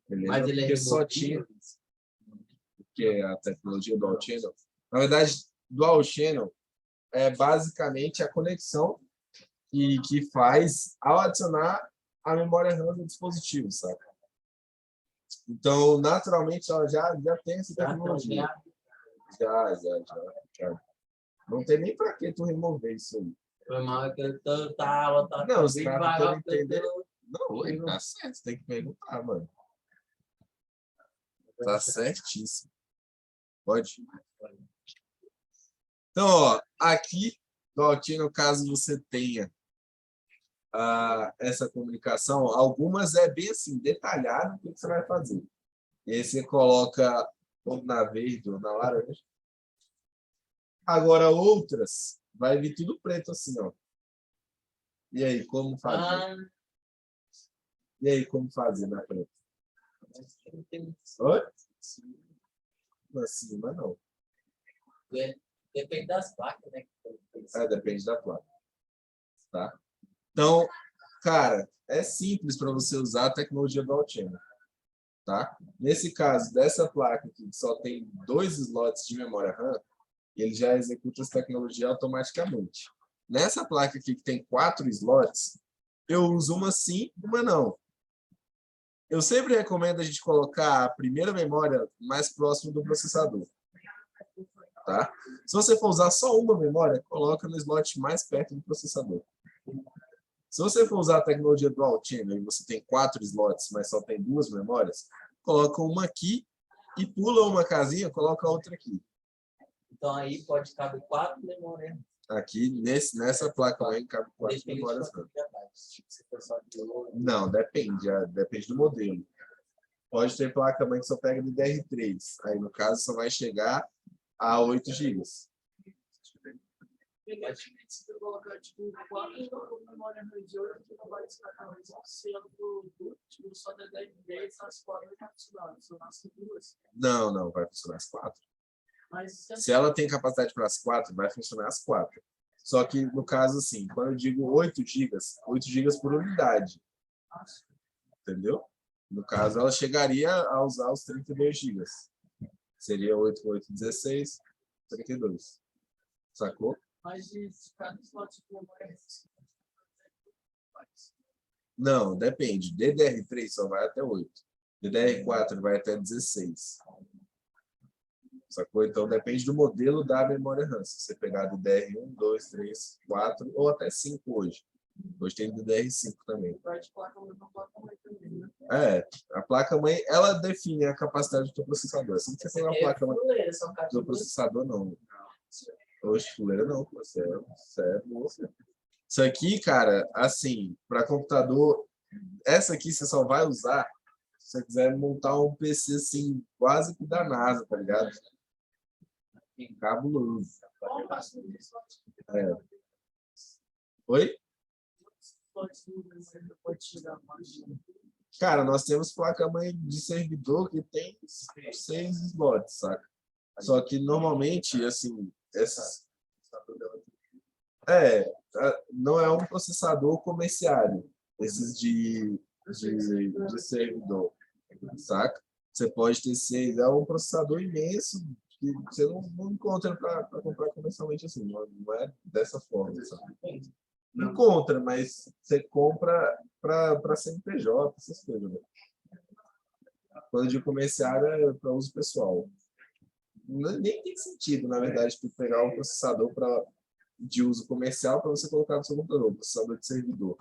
Speaker 1: Beleza?
Speaker 2: Mas ele é
Speaker 1: Porque só tinha
Speaker 2: removível.
Speaker 1: que é a tecnologia do Channel. Na verdade, Dual Channel é basicamente a conexão que faz ao adicionar a memória RAM do dispositivo, sabe? Então, naturalmente, ela já tem essa
Speaker 2: Tá? Então,
Speaker 1: tecnologia.
Speaker 2: já
Speaker 1: Já. Não tem nem para que tu remover isso aí.
Speaker 2: foi mal que eu tava
Speaker 1: Não, os
Speaker 2: bem
Speaker 1: caras
Speaker 2: devagar,
Speaker 1: tentando entender.
Speaker 2: porque
Speaker 1: Não, ele tá certo, tem que perguntar, mano. Tá certíssimo. Pode? Então, ó, aqui no Altino, caso você tenha essa comunicação, algumas é bem assim, detalhado o que você vai fazer. E aí você coloca ou na verde ou na laranja. Agora, outras, vai vir tudo preto assim, ó. E aí, como fazer? E aí, como fazer na preta?
Speaker 2: não tem
Speaker 1: Oi? Acima, não.
Speaker 2: depende das placas, né?
Speaker 1: Depende da placa. Tá? Então, cara, é simples para você usar a tecnologia do Altino. Tá? Nesse caso, dessa placa aqui, que só tem 2 slots de memória RAM, ele já executa essa tecnologia automaticamente. Nessa placa aqui, que tem 4 slots, eu uso uma sim, uma não. Eu sempre recomendo a gente colocar a primeira memória mais próximo do processador. Tá? Se você for usar só uma memória, coloca no slot mais perto do processador. Se você for usar a tecnologia Dual Channel e você tem 4 slots, mas só tem 2 memórias, coloca uma aqui e pula uma casinha, coloca outra aqui.
Speaker 2: Então aí pode caber 4 memórias.
Speaker 1: Aqui, nessa placa aí, cabe 4
Speaker 2: Depende de
Speaker 1: memórias.
Speaker 2: quanto gigabytes. Tipo, se for só de 8.
Speaker 1: Não, depende do modelo. Pode ter placa mãe que só pega DDR3. Aí, no caso, só vai chegar a 8 GB.
Speaker 4: Se tu colocar, tipo, 4 memórias de 8 GB cada vez, se eu tipo, só der 10 vezes, as 4 vai funcionar. Se eu nascer duas.
Speaker 1: Não, vai funcionar as 4.
Speaker 4: Mas
Speaker 1: Se ela tem capacidade para as 4, vai funcionar as 4. Só que, no caso, assim, quando eu digo 8 GB, 8 GB por unidade. Entendeu? No caso, ela chegaria a usar os 32 GB. Seria 8 com 8, 16, 32. Sacou?
Speaker 4: Mas de cada slot de memória.
Speaker 1: Não, depende. DDR3 só vai até 8. DDR4 vai até 16. Sacou? Então depende do modelo da memória RAM. Se você pegar DDR1, 2, 3, 4 ou até 5 hoje. Hoje tem DDR5 também. A placa-mãe, ela define a capacidade do teu processador. Assim que você pegar a placa-mãe do processador, não. Hoje, fuleira não. Você é moça. Isso aqui, cara, assim, para computador, essa aqui você só vai usar se você quiser montar um PC assim, quase que da NASA, tá ligado? Cabuloso. Oi? Cara, nós temos placa-mãe de servidor que tem 6 slots, saca? Só que normalmente, assim, essas... não é um processador comerciário, esses de servidor, saca? Você pode ter 6, é um processador imenso que você não encontra para comprar comercialmente assim, não é dessa forma, sabe? Encontra, mas você compra para CNPJ, essas coisas. Né? Quando de comerciário é para uso pessoal. Nem tem sentido, na verdade, tu pegar um processador de uso comercial para você colocar no seu computador, um processador de servidor.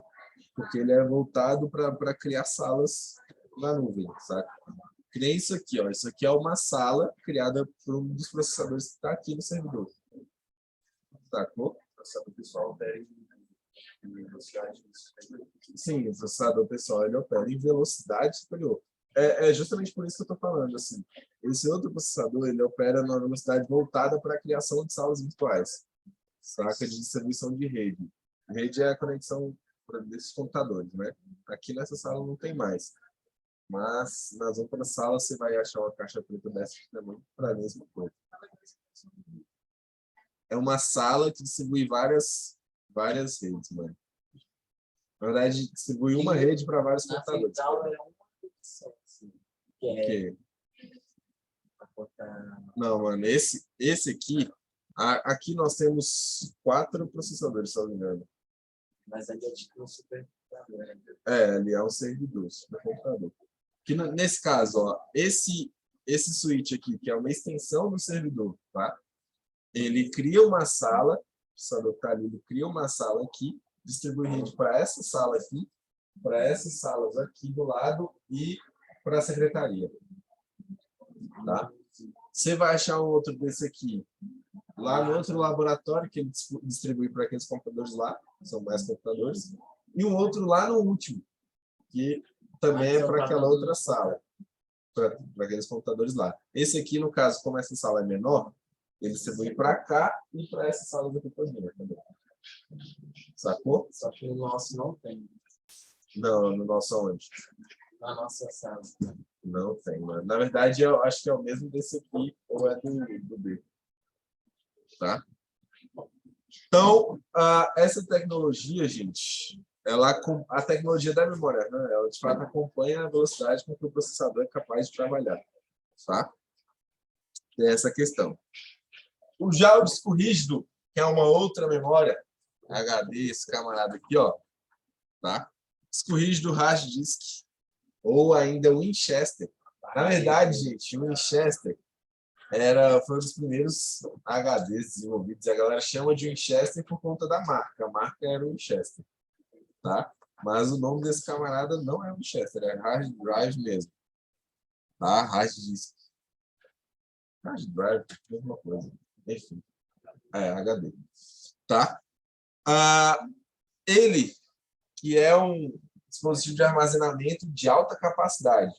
Speaker 1: Porque ele é voltado para criar salas na nuvem, sabe? Que nem isso aqui, ó. Isso aqui é uma sala criada por um dos processadores que está aqui no servidor. Sacou? O processador pessoal opera em velocidade. Sim, o processador pessoal ele opera em velocidade superior. É justamente por isso que eu estou falando. Assim, esse outro processador ele opera numa velocidade voltada para a criação de salas virtuais. Saca? De distribuição de rede. Rede é a conexão desses computadores, né? Aqui nessa sala não tem mais. Mas nas outras salas você vai achar uma caixa preta dessa também para a mesma coisa. É uma sala que distribui várias redes, mano. Na verdade, distribui uma rede para vários
Speaker 2: Na
Speaker 1: computadores.
Speaker 2: central é uma conexão, assim, que é
Speaker 1: Ok.
Speaker 2: pra botar...
Speaker 1: Não, mano, esse aqui, aqui nós temos 4 processadores, se eu não me engano.
Speaker 2: Mas ali é tipo um supercomputador, né?
Speaker 1: Ali é um servidor do computador. Que nesse caso, ó, esse switch aqui, que é uma extensão do servidor, tá? Ele cria uma sala, o processador que está ali, ele cria uma sala aqui, distribui rede para essa sala aqui, para essas salas aqui do lado e para a secretaria. Tá? Você vai achar um outro desse aqui lá no outro laboratório que ele distribui para aqueles computadores lá, são mais computadores, e um outro lá no último, que também é para aquela outra sala, para aqueles computadores lá. Esse aqui, no caso, como essa sala é menor, ele distribui para cá e para essa sala da cozinha também. Sacou?
Speaker 2: Só que o nosso não tem.
Speaker 1: Não, no nosso onde?
Speaker 2: Na nossa sala.
Speaker 1: Não tem, mano. Na verdade, eu acho que é o mesmo desse aqui, ou é do B. Tá? Então, essa tecnologia, gente, a tecnologia da memória, né, ela de fato acompanha a velocidade com que o processador é capaz de trabalhar. Tá? Tem essa questão. Já o disco rígido, que é uma outra memória, HD, esse camarada aqui, ó, tá? Disco rígido hard disk, ou ainda o Winchester. Na verdade, gente, o Winchester foi um dos primeiros HDs desenvolvidos. A galera chama de Winchester por conta da marca. A marca era o Winchester, tá? Mas o nome desse camarada não é Winchester, é hard drive mesmo, tá? Hard disk. Hard drive, mesma coisa. Enfim, HD, tá? Ele, que é um dispositivo de armazenamento de alta capacidade.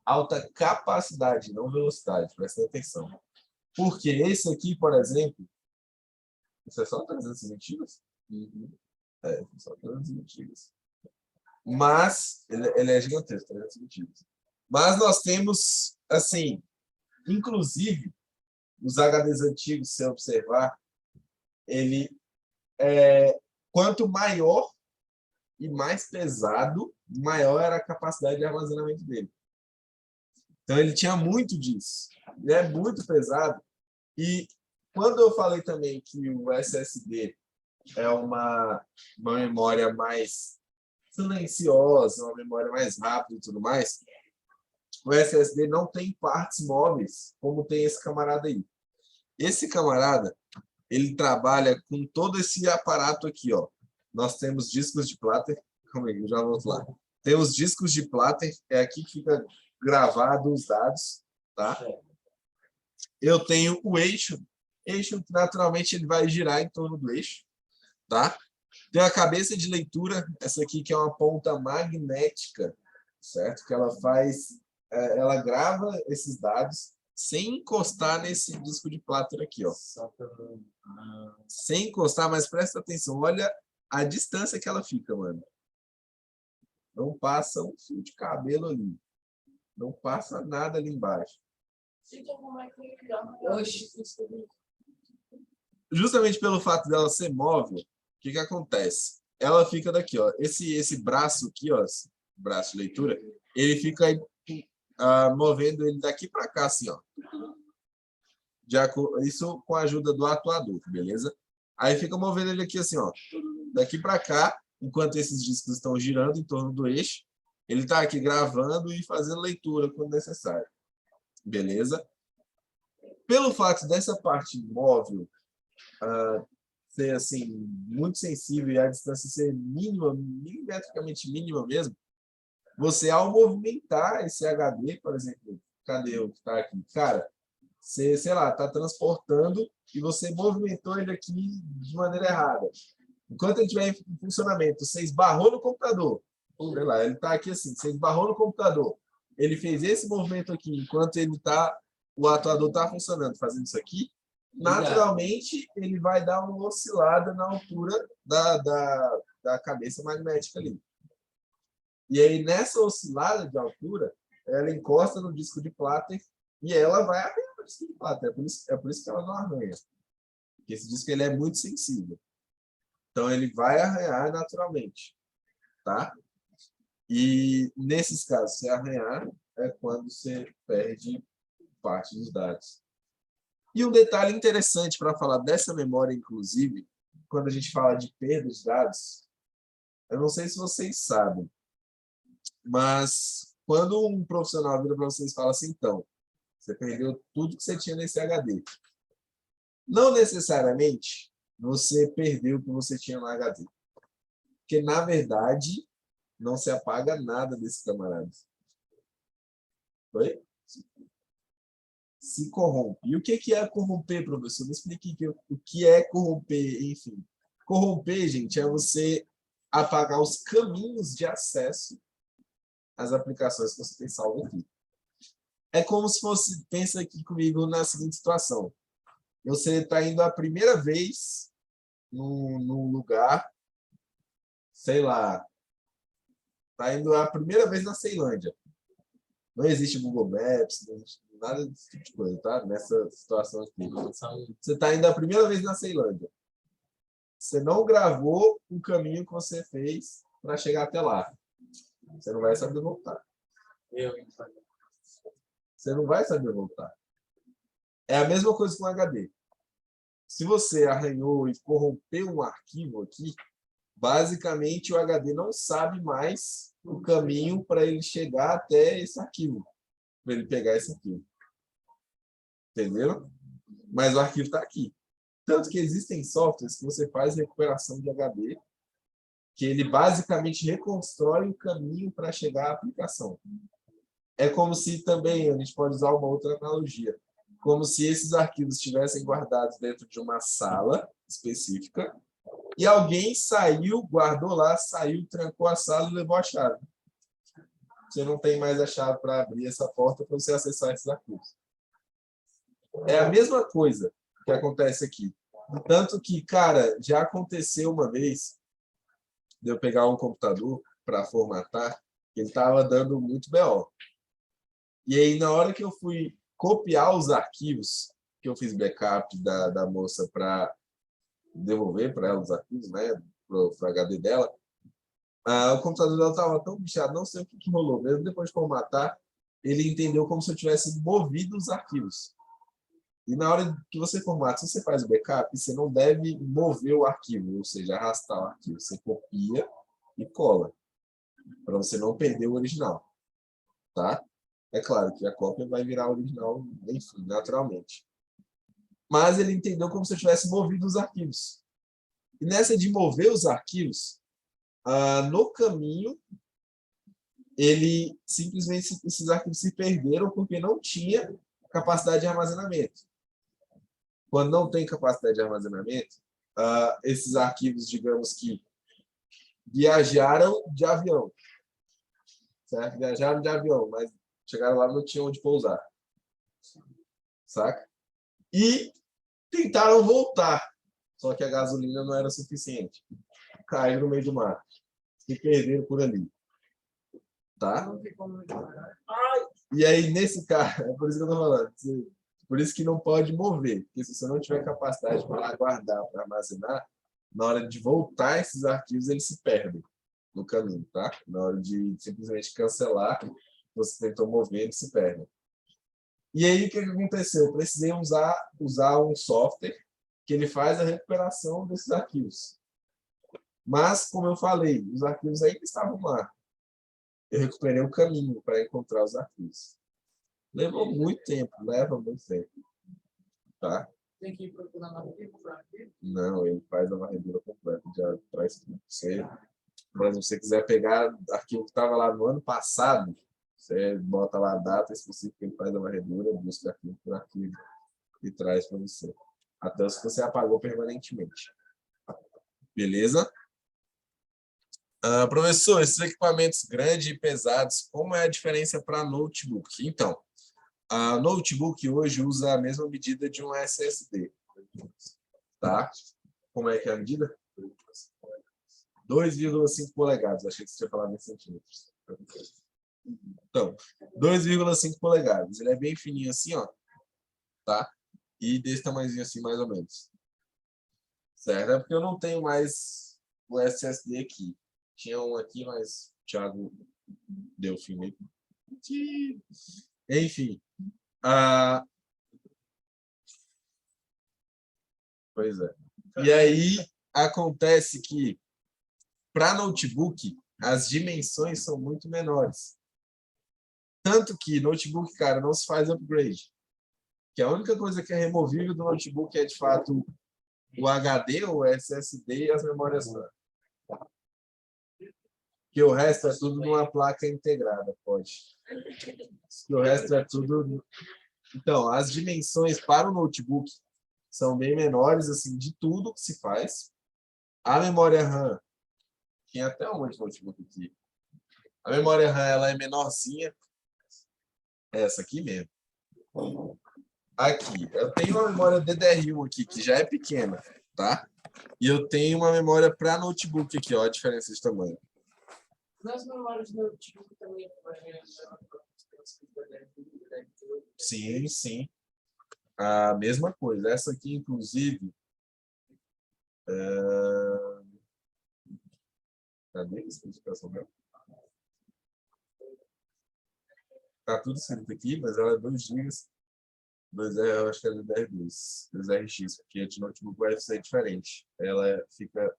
Speaker 1: Alta capacidade, não velocidade, prestem atenção. Porque esse aqui, por exemplo, isso é só 320 GB? Só 320 GB. Mas, ele é gigantesco, 320 GB. Mas nós temos, assim, inclusive, os HDs antigos, se você observar, ele quanto maior e mais pesado, maior era a capacidade de armazenamento dele. Então, ele tinha muito disso. Ele é muito pesado. E quando eu falei também que o SSD é uma memória mais silenciosa, uma memória mais rápida e tudo mais, o SSD não tem partes móveis, como tem esse camarada aí. Esse camarada, ele trabalha com todo esse aparato aqui, ó. Nós temos discos de Platter. Calma aí, eu já volto lá. Temos discos de Platter, é aqui que fica gravado os dados, tá? Eu tenho o eixo que naturalmente ele vai girar em torno do eixo, tá? Tem a cabeça de leitura, essa aqui que é uma ponta magnética, certo? Que ela grava esses dados sem encostar nesse disco de Platter aqui, ó. Sem encostar, mas presta atenção, olha a distância que ela fica, mano. Não passa um fio de cabelo ali. Não passa nada ali embaixo. Justamente pelo fato dela ser móvel, o que acontece? Ela fica daqui, ó. Esse braço aqui, ó, esse braço de leitura, ele fica aí, movendo ele daqui para cá, assim, ó. Isso com a ajuda do atuador, beleza? Aí fica movendo ele aqui, assim, ó, daqui para cá, enquanto esses discos estão girando em torno do eixo. Ele está aqui gravando e fazendo leitura quando necessário. Beleza? Pelo fato dessa parte móvel ser assim, muito sensível e a distância ser mínima, milimetricamente mínima mesmo, você, ao movimentar esse HD, por exemplo, cadê o que está aqui? Cara, você, sei lá, está transportando e você movimentou ele aqui de maneira errada. Enquanto ele estiver em funcionamento, você esbarrou no computador. Sei lá, ele está aqui assim, você esbarrou no computador. Ele fez esse movimento aqui, enquanto o atuador está funcionando, fazendo isso aqui. Naturalmente, ele vai dar uma oscilada na altura da cabeça magnética ali. E aí, nessa oscilada de altura, ela encosta no disco de Platter e ela vai arranhar o disco de Platter. É por isso que ela não arranha. Porque esse disco ele é muito sensível. Então, ele vai arranhar naturalmente. Tá? E, nesses casos, se arranhar é quando você perde parte dos dados. E um detalhe interessante para falar dessa memória, inclusive, quando a gente fala de perda de dados, eu não sei se vocês sabem, mas quando um profissional vira para vocês e fala assim, então, você perdeu tudo que você tinha nesse HD. Não necessariamente você perdeu o que você tinha no HD. Porque, na verdade, não se apaga nada desse camarada. Oi? Se corrompe. E o que é corromper, professor? Me explique o que é corromper, enfim. Corromper, gente, é você apagar os caminhos de acesso às aplicações que você tem salvo aqui. É como se fosse, pensa aqui comigo na seguinte situação. Você está indo a primeira vez num lugar, sei lá, está indo a primeira vez na Ceilândia. Não existe Google Maps, não existe nada desse tipo de coisa, tá? Nessa situação aqui. Você está indo a primeira vez na Ceilândia. Você não gravou o caminho que você fez para chegar até lá. Você não vai saber voltar. Você não vai saber voltar. É a mesma coisa com o HD. Se você arranhou e corrompeu um arquivo aqui, basicamente o HD não sabe mais o caminho para ele chegar até esse arquivo, para ele pegar esse arquivo. Entenderam? Mas o arquivo está aqui. Tanto que existem softwares que você faz recuperação de HD, que ele basicamente reconstrói o caminho para chegar à aplicação. É como se também, a gente pode usar uma outra analogia, como se esses arquivos estivessem guardados dentro de uma sala específica e alguém saiu, guardou lá, saiu, trancou a sala e levou a chave. Você não tem mais a chave para abrir essa porta para você acessar esses arquivos. É a mesma coisa que acontece aqui. Tanto que, cara, já aconteceu uma vez de eu pegar um computador para formatar, ele estava dando muito BO. E aí, na hora que eu fui copiar os arquivos, que eu fiz backup da moça para devolver para ela os arquivos, né, para o HD dela, o computador dela estava tão bichado, não sei o que rolou. Mesmo depois de formatar, ele entendeu como se eu tivesse movido os arquivos. E na hora que você formata, se você faz o backup, você não deve mover o arquivo, ou seja, arrastar o arquivo. Você copia e cola, para você não perder o original. Tá? É claro que a cópia vai virar original, enfim, naturalmente. Mas ele entendeu como se eu tivesse movido os arquivos. E nessa de mover os arquivos, no caminho, ele simplesmente, esses arquivos se perderam porque não tinha capacidade de armazenamento. Quando não tem capacidade de armazenamento, esses arquivos, digamos que viajaram de avião. Certo? Viajaram de avião, mas chegaram lá e não tinham onde pousar. Saca? E tentaram voltar, só que a gasolina não era suficiente. Caíram no meio do mar. Se perderam por ali. Tá? E aí, nesse caso, é por isso que eu estou falando. Por isso que não pode mover. Porque se você não tiver capacidade para guardar, para armazenar, na hora de voltar esses arquivos, eles se perdem no caminho, tá? Na hora de simplesmente cancelar, você tentou mover, eles se perdem. E aí, o que aconteceu? Eu precisei usar um software que ele faz a recuperação desses arquivos. Mas, como eu falei, os arquivos ainda estavam lá. Eu recuperei o caminho para encontrar os arquivos. Levou muito tempo, leva muito tempo. Tá?
Speaker 4: Tem que ir procurando arquivo por arquivo?
Speaker 1: Não, ele faz a varredura completa, já traz tudo. Mas se você quiser pegar arquivo que estava lá no ano passado, você bota lá a data específica, ele faz a varredura, busca arquivo por arquivo e traz para você. Até os que você apagou permanentemente. Beleza? Professor, esses equipamentos grandes e pesados, como é a diferença para notebook? Então, a notebook hoje usa a mesma medida de um SSD. Tá? Como é que é a medida? 2,5 polegadas. Achei que você tinha falado em centímetros. Então, 2,5 polegadas. Ele é bem fininho assim, ó. Tá? E desse tamanhozinho assim, mais ou menos. Certo? É porque eu não tenho mais o SSD aqui. Tinha um aqui, mas o Thiago deu fim nele. Enfim. Pois é. E aí, acontece que, para notebook, as dimensões são muito menores. Tanto que notebook, cara, não se faz upgrade. Que a única coisa que é removível do notebook é, de fato, o HD, o SSD e as memórias RAM. Que o resto é tudo numa placa integrada, pode. Que o resto é tudo... Então, as dimensões para o notebook são bem menores, assim, de tudo que se faz. A memória RAM, tem até um monte de notebook aqui. A memória RAM, ela é menorzinha. Essa aqui mesmo. Aqui, eu tenho uma memória DDR1 aqui, que já é pequena, tá? E eu tenho uma memória para notebook aqui, ó, a diferença de tamanho.
Speaker 4: Nas memórias do notebook também
Speaker 1: Sim, sim. A mesma coisa. Essa aqui, inclusive... Cadê a especificação dela? Tá tudo escrito aqui, mas ela é 2 GB. 2R, eu acho que é DDR2. 2RX, porque de notebook vai ser diferente. Ela fica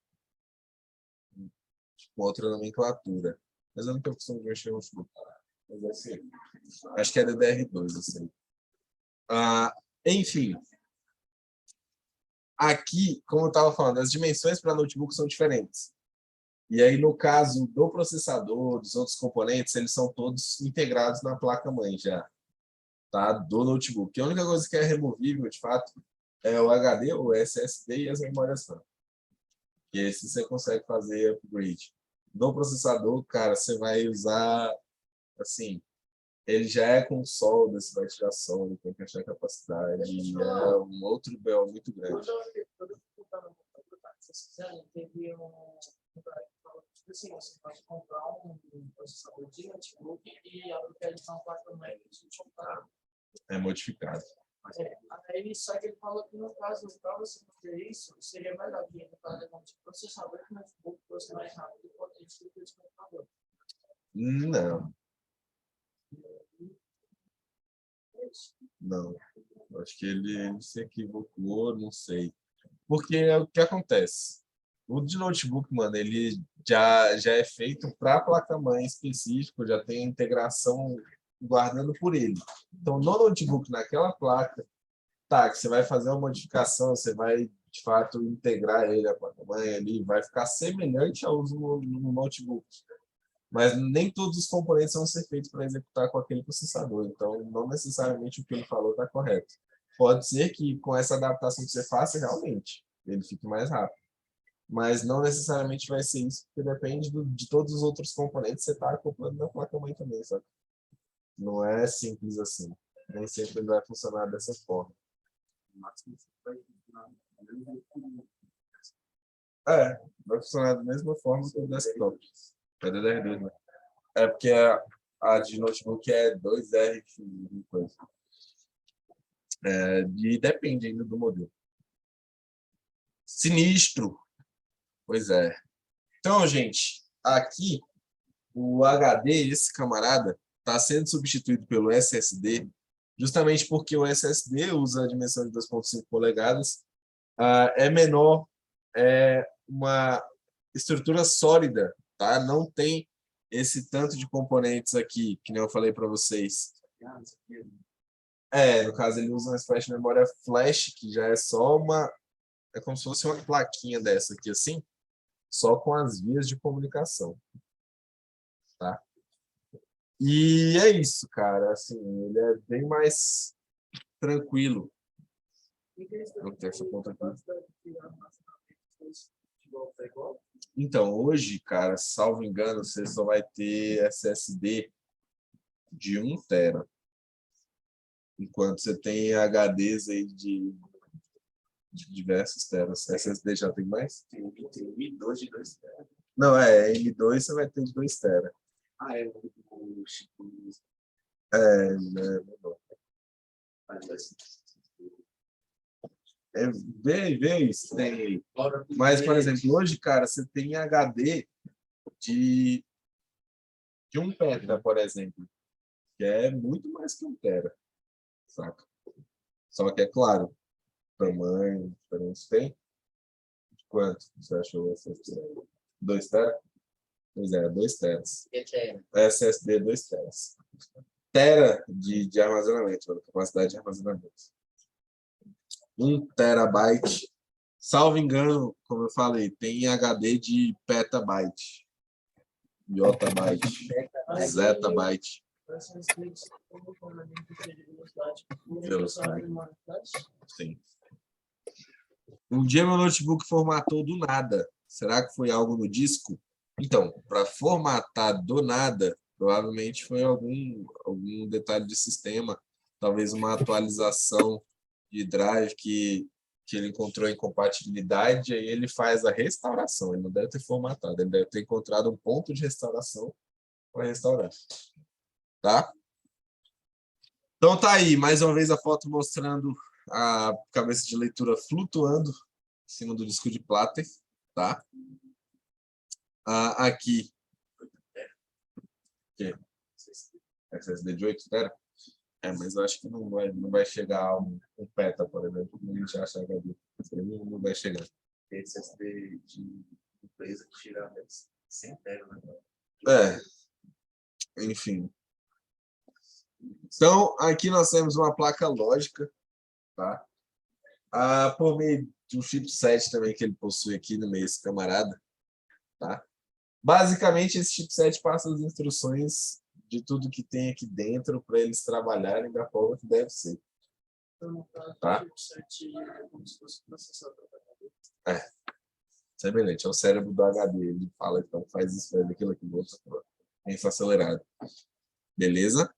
Speaker 1: com outra nomenclatura. Mas eu não tenho costume de mexer no notebook. Mas assim, acho que é DDR2, assim. Enfim. Aqui, como eu estava falando, as dimensões para notebook são diferentes. E aí, no caso do processador, dos outros componentes, eles são todos integrados na placa-mãe já, tá? Do notebook. A única coisa que é removível, de fato, é o HD, o SSD e as memórias RAM. E esse você consegue fazer upgrade. No processador, cara, você vai usar, assim, ele já é com solda, você vai tirar solda, tem que achar capacidade, é um outro BO muito grande.
Speaker 4: Quando eu fui comprar no vocês fizeram, teve um cara que falou que assim, você pode comprar um processador de notebook e aplicar ele na placa-mãe que a gente comprar.
Speaker 1: É modificado.
Speaker 4: Aí, só que ele falou que no caso, para você fazer isso, seria melhor que ele fazer um processador que o notebook fosse mais rápido e potente do que esse computador.
Speaker 1: Não. Não. Acho que ele se equivocou, não sei. Porque o que acontece? O de notebook, mano, ele já é feito para a placa-mãe específico, já tem integração guardando por ele. Então, no notebook, naquela placa, tá, que você vai fazer uma modificação, você vai, de fato, integrar ele à placa-mãe ali, vai ficar semelhante ao uso no notebook. Mas nem todos os componentes vão ser feitos para executar com aquele processador. Então, não necessariamente o que ele falou está correto. Pode ser que com essa adaptação que você faça, realmente, ele fique mais rápido. Mas não necessariamente vai ser isso, porque depende de todos os outros componentes que você está acoplando na placa-mãe também, sabe? Não é simples assim. Nem sempre ele vai funcionar dessa forma. Vai funcionar da mesma forma que o desktop. É DDR2, né? É porque a de notebook é 2R e coisa. E depende ainda do modelo. Sinistro! Pois é. Então, gente, aqui o HD, esse camarada, está sendo substituído pelo SSD, justamente porque o SSD usa a dimensão de 2,5 polegadas, é menor, é uma estrutura sólida, tá? Não tem esse tanto de componentes aqui, que nem eu falei para vocês. No caso, ele usa uma espécie de memória flash, que já é só uma... É como se fosse uma plaquinha dessa aqui, assim, só com as vias de comunicação. Tá? E é isso, cara. Assim, ele é bem mais tranquilo. Vou ter essa ponta aqui. Então, hoje, cara, salvo engano, você só vai ter SSD de 1 tera. Enquanto você tem HDs aí de diversos teras. SSD já tem mais?
Speaker 5: Tem 2 de 2 teras.
Speaker 1: Não, M2 você vai ter de 2 tera.
Speaker 5: Ah, é o Chico.
Speaker 1: Né, vê isso, tem aí. Mas, por exemplo, hoje, cara, você tem HD de 1 peta, por exemplo, que é muito mais que 1 tera, saca? Só que, é claro, tamanho diferente tem. Quanto você achou SSD? 2 tera? Pois é, 2 teras. SSD 2 teras. Tera de armazenamento, capacidade de armazenamento. 1 terabyte. Salvo engano, como eu falei, tem HD de petabyte, yottabyte, zettabyte. Sim. Um dia meu notebook formatou do nada. Será que foi algo no disco? Então, para formatar do nada, provavelmente foi algum detalhe de sistema, talvez uma atualização de drive que ele encontrou incompatibilidade, e aí ele faz a restauração. Ele não deve ter formatado, ele deve ter encontrado um ponto de restauração para restaurar. Tá? Então tá aí, mais uma vez a foto mostrando a cabeça de leitura flutuando em cima do disco de Platter, tá? Aqui. SSD de 8 tera? Mas eu acho que não vai chegar a um peta, por exemplo, como a gente acha HD. Não vai chegar.
Speaker 5: SSD de empresa que tira 100 tera, né?
Speaker 1: Enfim. Então, aqui nós temos uma placa lógica, tá? Por meio de um chipset também que ele possui aqui no meio desse camarada, tá? Basicamente, esse chipset passa as instruções de tudo que tem aqui dentro para eles trabalharem da forma que deve ser. Tá? Semelhante, é o cérebro do HD. Ele fala, então faz isso, faz aquilo, aquilo, outro, pensa acelerado. Beleza?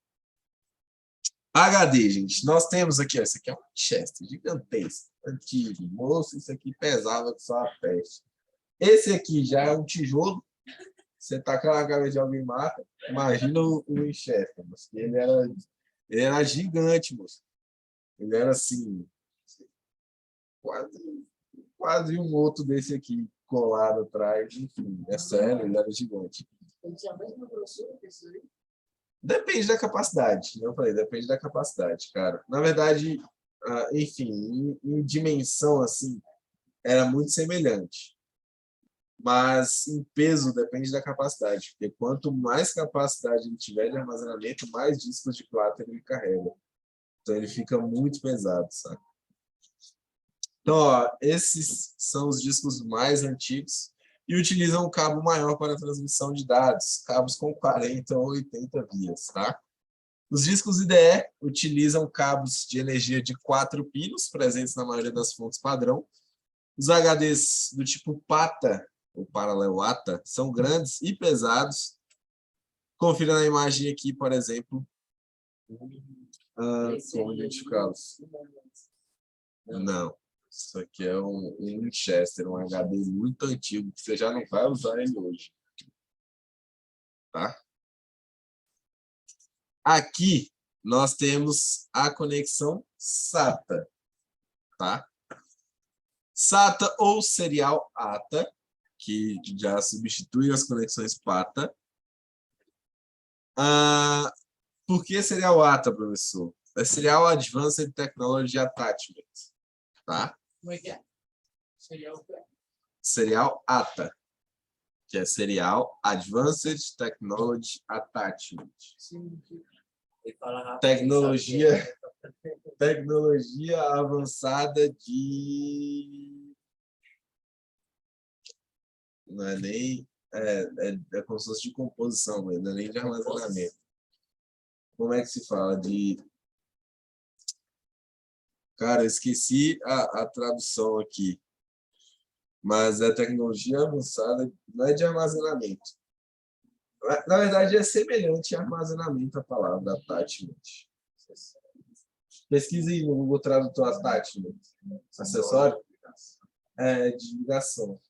Speaker 1: HD, gente. Nós temos aqui, ó, esse aqui é um Chester gigantesco, antigo. Moço, isso aqui pesava que só a peste. Esse aqui já é um tijolo. Você taca na cabeça de alguém e mata. Imagina o Winchester, moço. Ele era gigante, moço. Ele era assim, quase um outro desse aqui colado atrás. Enfim, é sério, ele era gigante.
Speaker 4: Ele tinha a mesma grossura que esse aí?
Speaker 1: Depende da capacidade, eu falei, depende da capacidade, cara. Na verdade, enfim, em dimensão, assim, era muito semelhante. Mas em peso depende da capacidade, porque quanto mais capacidade ele tiver de armazenamento, mais discos de placa ele carrega. Então ele fica muito pesado, sabe? Então, ó, esses são os discos mais antigos e utilizam um cabo maior para a transmissão de dados, cabos com 40 ou 80 vias, tá? Os discos IDE utilizam cabos de energia de 4 pinos, presentes na maioria das fontes padrão. Os HDs do tipo PATA, ou paralelo ATA, são grandes e pesados. Confira na imagem aqui, por exemplo, como identificá-los. Não, isso aqui é um Winchester, um HD muito antigo, que você já não vai usar ele hoje. Tá? Aqui nós temos a conexão SATA. Tá? SATA ou serial ATA, que já substitui as conexões PATA. Por que serial ATA, professor? É Serial Advanced Technology Attachment. Tá?
Speaker 4: Como é que é?
Speaker 1: Serial ATA, que é Serial Advanced Technology Attachment. Tecnologia avançada de... Não é nem... É como se fosse de composição, mas não é nem de armazenamento. Como é que se fala? Cara, eu esqueci a tradução aqui. Mas é tecnologia avançada, não é de armazenamento. Na verdade, é semelhante a armazenamento a palavra attachment. Pesquise aí no Google Tradutor attachment. Acessório? De ligação.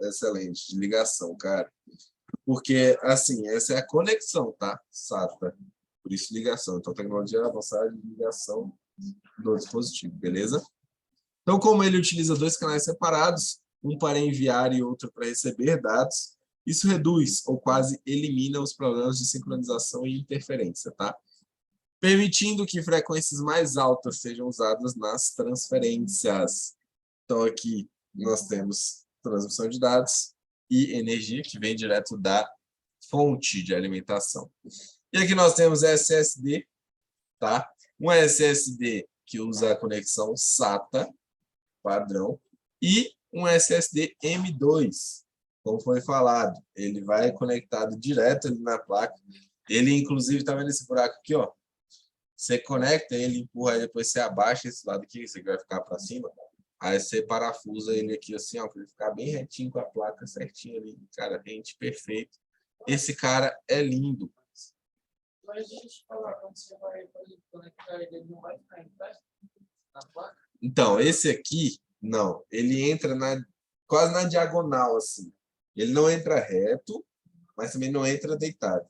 Speaker 1: excelente, de ligação, cara. Porque, assim, essa é a conexão, tá? SATA. Por isso, ligação. Então, tecnologia avançada de ligação do dispositivo, beleza? Então, como ele utiliza dois canais separados, um para enviar e outro para receber dados, isso reduz ou quase elimina os problemas de sincronização e interferência, tá? Permitindo que frequências mais altas sejam usadas nas transferências. Então, aqui nós temos transmissão de dados e energia, que vem direto da fonte de alimentação. E aqui nós temos SSD, tá? Um SSD que usa a conexão SATA, padrão, e um SSD M2, como foi falado. Ele vai conectado direto ali na placa. Ele, inclusive, está vendo esse buraco aqui, ó? Você conecta ele, empurra, aí depois você abaixa esse lado aqui, esse aqui vai ficar para cima. Aí você parafusa ele aqui assim, ó, para ele ficar bem retinho com a placa certinho ali. Cara, rente perfeito. Esse cara é lindo.
Speaker 4: Mas deixa eu te falar, quando você vai conectar ele não vai ficar em pé na placa?
Speaker 1: Então, esse aqui, não. Ele entra quase na diagonal, assim. Ele não entra reto, mas também não entra deitado.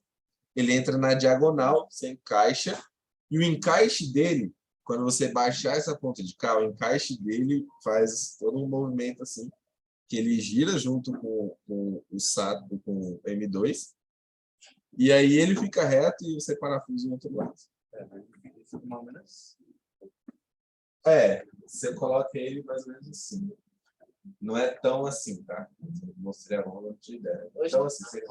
Speaker 1: Ele entra na diagonal, você encaixa. E o encaixe dele, quando você baixar essa ponta de cá, o encaixe dele faz todo um movimento assim, que ele gira junto com o SATA, com o M2, e aí ele fica reto e você parafusa o outro lado. Você coloca ele mais ou menos assim. Não é tão assim, tá? Mostrei a mão de ideia. Então, assim, você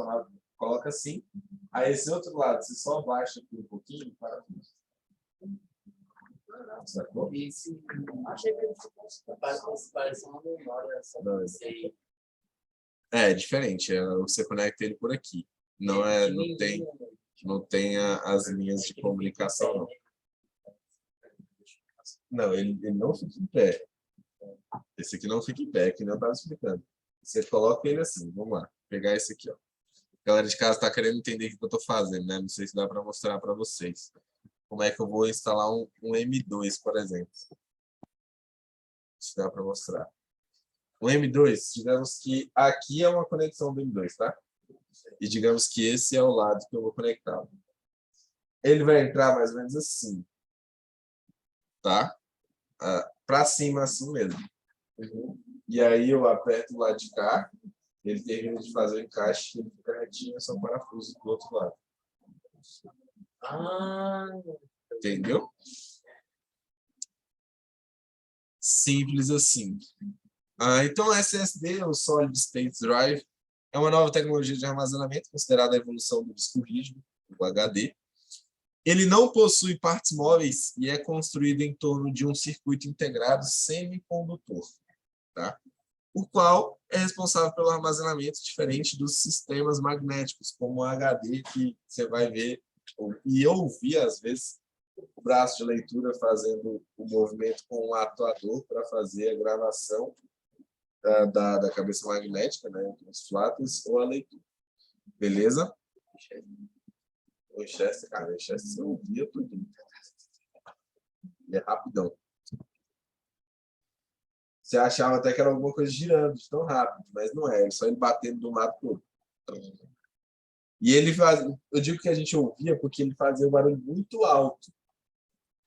Speaker 1: coloca assim, aí esse outro lado, você só baixa aqui um pouquinho e parafusa. Sacou?
Speaker 2: Isso. Achei que parece uma memória, só
Speaker 1: Não,
Speaker 2: não sei.
Speaker 1: É diferente, você conecta ele por aqui. Não tem as linhas de comunicação, não. Não, ele não fica em pé. Esse aqui não fica em pé, que nem eu estava explicando. Você coloca ele assim, vamos lá, pegar esse aqui, ó. A galera de casa está querendo entender o que eu estou fazendo, né? Não sei se dá para mostrar para vocês. Como é que eu vou instalar um M2, por exemplo. Se dá para mostrar. O M2, digamos que aqui é uma conexão do M2, tá? E digamos que esse é o lado que eu vou conectar. Ele vai entrar mais ou menos assim, tá? Para cima assim mesmo. E aí eu aperto o lado de cá, ele termina de fazer o encaixe, ele fica retinho, é só parafuso do outro lado.
Speaker 2: Ah,
Speaker 1: Entendeu? Simples assim. Então, o SSD, o Solid State Drive, é uma nova tecnologia de armazenamento considerada a evolução do disco rígido, o HD. Ele não possui partes móveis e é construído em torno de um circuito integrado semicondutor, tá? O qual é responsável pelo armazenamento diferente dos sistemas magnéticos, como o HD, que você vai ver e ouvir, às vezes, o braço de leitura fazendo o movimento com o atuador para fazer a gravação da cabeça magnética, né, dos flatos, ou a leitura. Beleza? O Winchester, cara, o Winchester você ouvia tudo. Ele é rapidão. Você achava até que era alguma coisa girando de tão rápido, mas não é só ele batendo de um lado para o outro. E ele faz, eu digo que a gente ouvia porque ele fazia um barulho muito alto,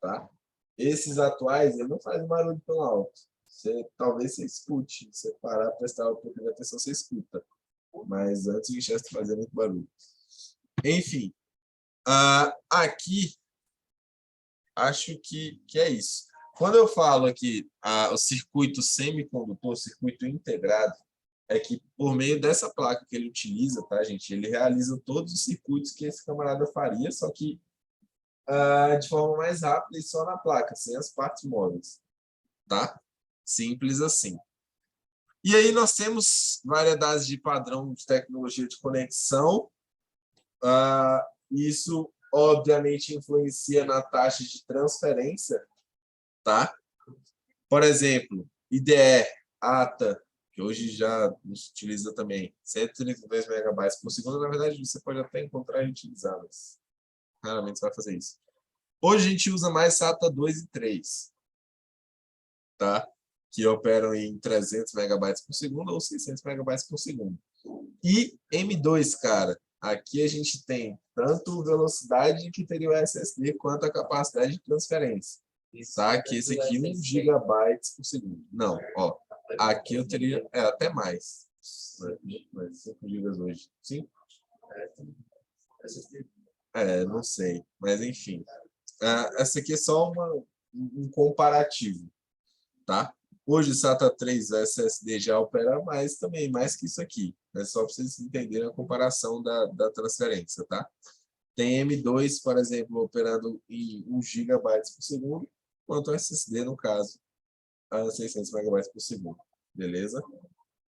Speaker 1: tá? Esses atuais, ele não faz um barulho tão alto. Talvez você escute, você parar, prestar um pouco de atenção, você escuta. Mas antes o Winchester fazia muito barulho. Enfim, aqui, acho que é isso. Quando eu falo aqui o circuito semicondutor, circuito integrado, é que por meio dessa placa que ele utiliza, tá, gente? Ele realiza todos os circuitos que esse camarada faria, só que de forma mais rápida e só na placa, sem as partes móveis, tá? Simples assim. E aí nós temos variedades de padrão de tecnologia de conexão. Isso, obviamente, influencia na taxa de transferência, tá? Por exemplo, IDE, ATA, que hoje já se utiliza também, 132 megabytes por segundo. Na verdade, você pode até encontrar e utilizar, mas raramente você vai fazer isso. Hoje a gente usa mais SATA 2 e 3, tá? que operam em 300 megabytes por segundo ou 600 megabytes por segundo. E M2, cara, aqui a gente tem tanto velocidade que teria o SSD quanto a capacidade de transferência. Tá? Que esse aqui 1 gigabytes por segundo. Não, ó. Aqui eu teria até mais. 5 gigas hoje. 5? Não sei. Mas enfim. Essa aqui é só um comparativo. Tá? Hoje o SATA 3 SSD já opera mais também, mais que isso aqui. É só para vocês entenderem a comparação da transferência, tá? Tem M2, por exemplo, operando em 1 GB por segundo, enquanto o SSD, no caso, a 600 megabytes por segundo. Beleza?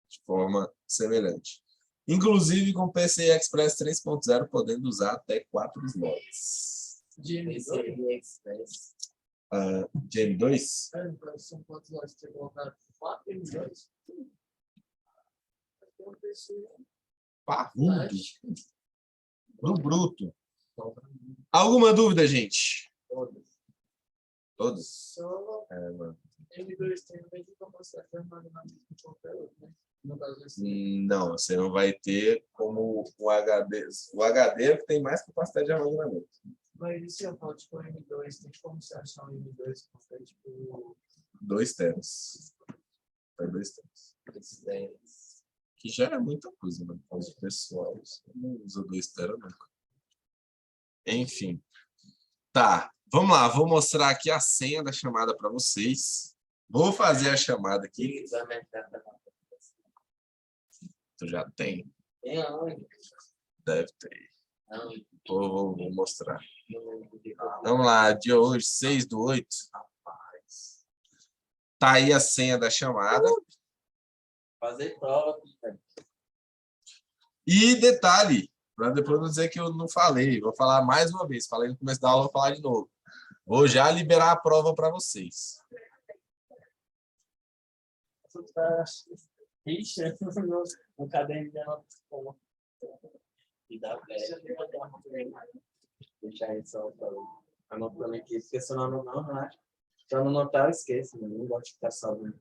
Speaker 1: De forma semelhante. Inclusive com PCI Express 3.0, podendo usar até 4 slots.
Speaker 2: De Express.
Speaker 1: De M2?
Speaker 4: São quantos lotes você colocar? 4 M2?
Speaker 1: Parrudo. No bruto. Alguma dúvida, gente? Todos?
Speaker 4: Só
Speaker 1: Mano.
Speaker 4: M2 tem a mesma capacidade de armazenamento que qualquer outro, né? No caso desse.
Speaker 1: Não, você não vai ter como o HD. O HD é que tem mais capacidade de armazenamento.
Speaker 4: Mas e se eu for tipo M2, tem como você achar um M2 que foi tipo.
Speaker 1: 2 teras. Vai 2 teras. Que já é muita coisa, né? Para os pessoais. Não usa 2 teras nunca. Enfim. Tá. Vamos lá. Vou mostrar aqui a senha da chamada para vocês. Vou fazer a chamada aqui. Tu já tem?
Speaker 2: Tem aonde?
Speaker 1: Deve ter.
Speaker 2: Não,
Speaker 1: Vou mostrar. Vamos lá. Dia hoje, 6/8. Tá aí a senha da chamada.
Speaker 2: fazer prova.
Speaker 1: E detalhe, para depois não dizer que eu não falei, vou falar mais uma vez. Falei no começo da aula, vou falar de novo. Vou já liberar a prova para vocês.
Speaker 2: Ixi, no caderno de anotação. E dá pé. Deixar isso só anotando aqui, porque senão não acho. Se eu não anotar, eu esqueço. Não gosto de ficar salvo.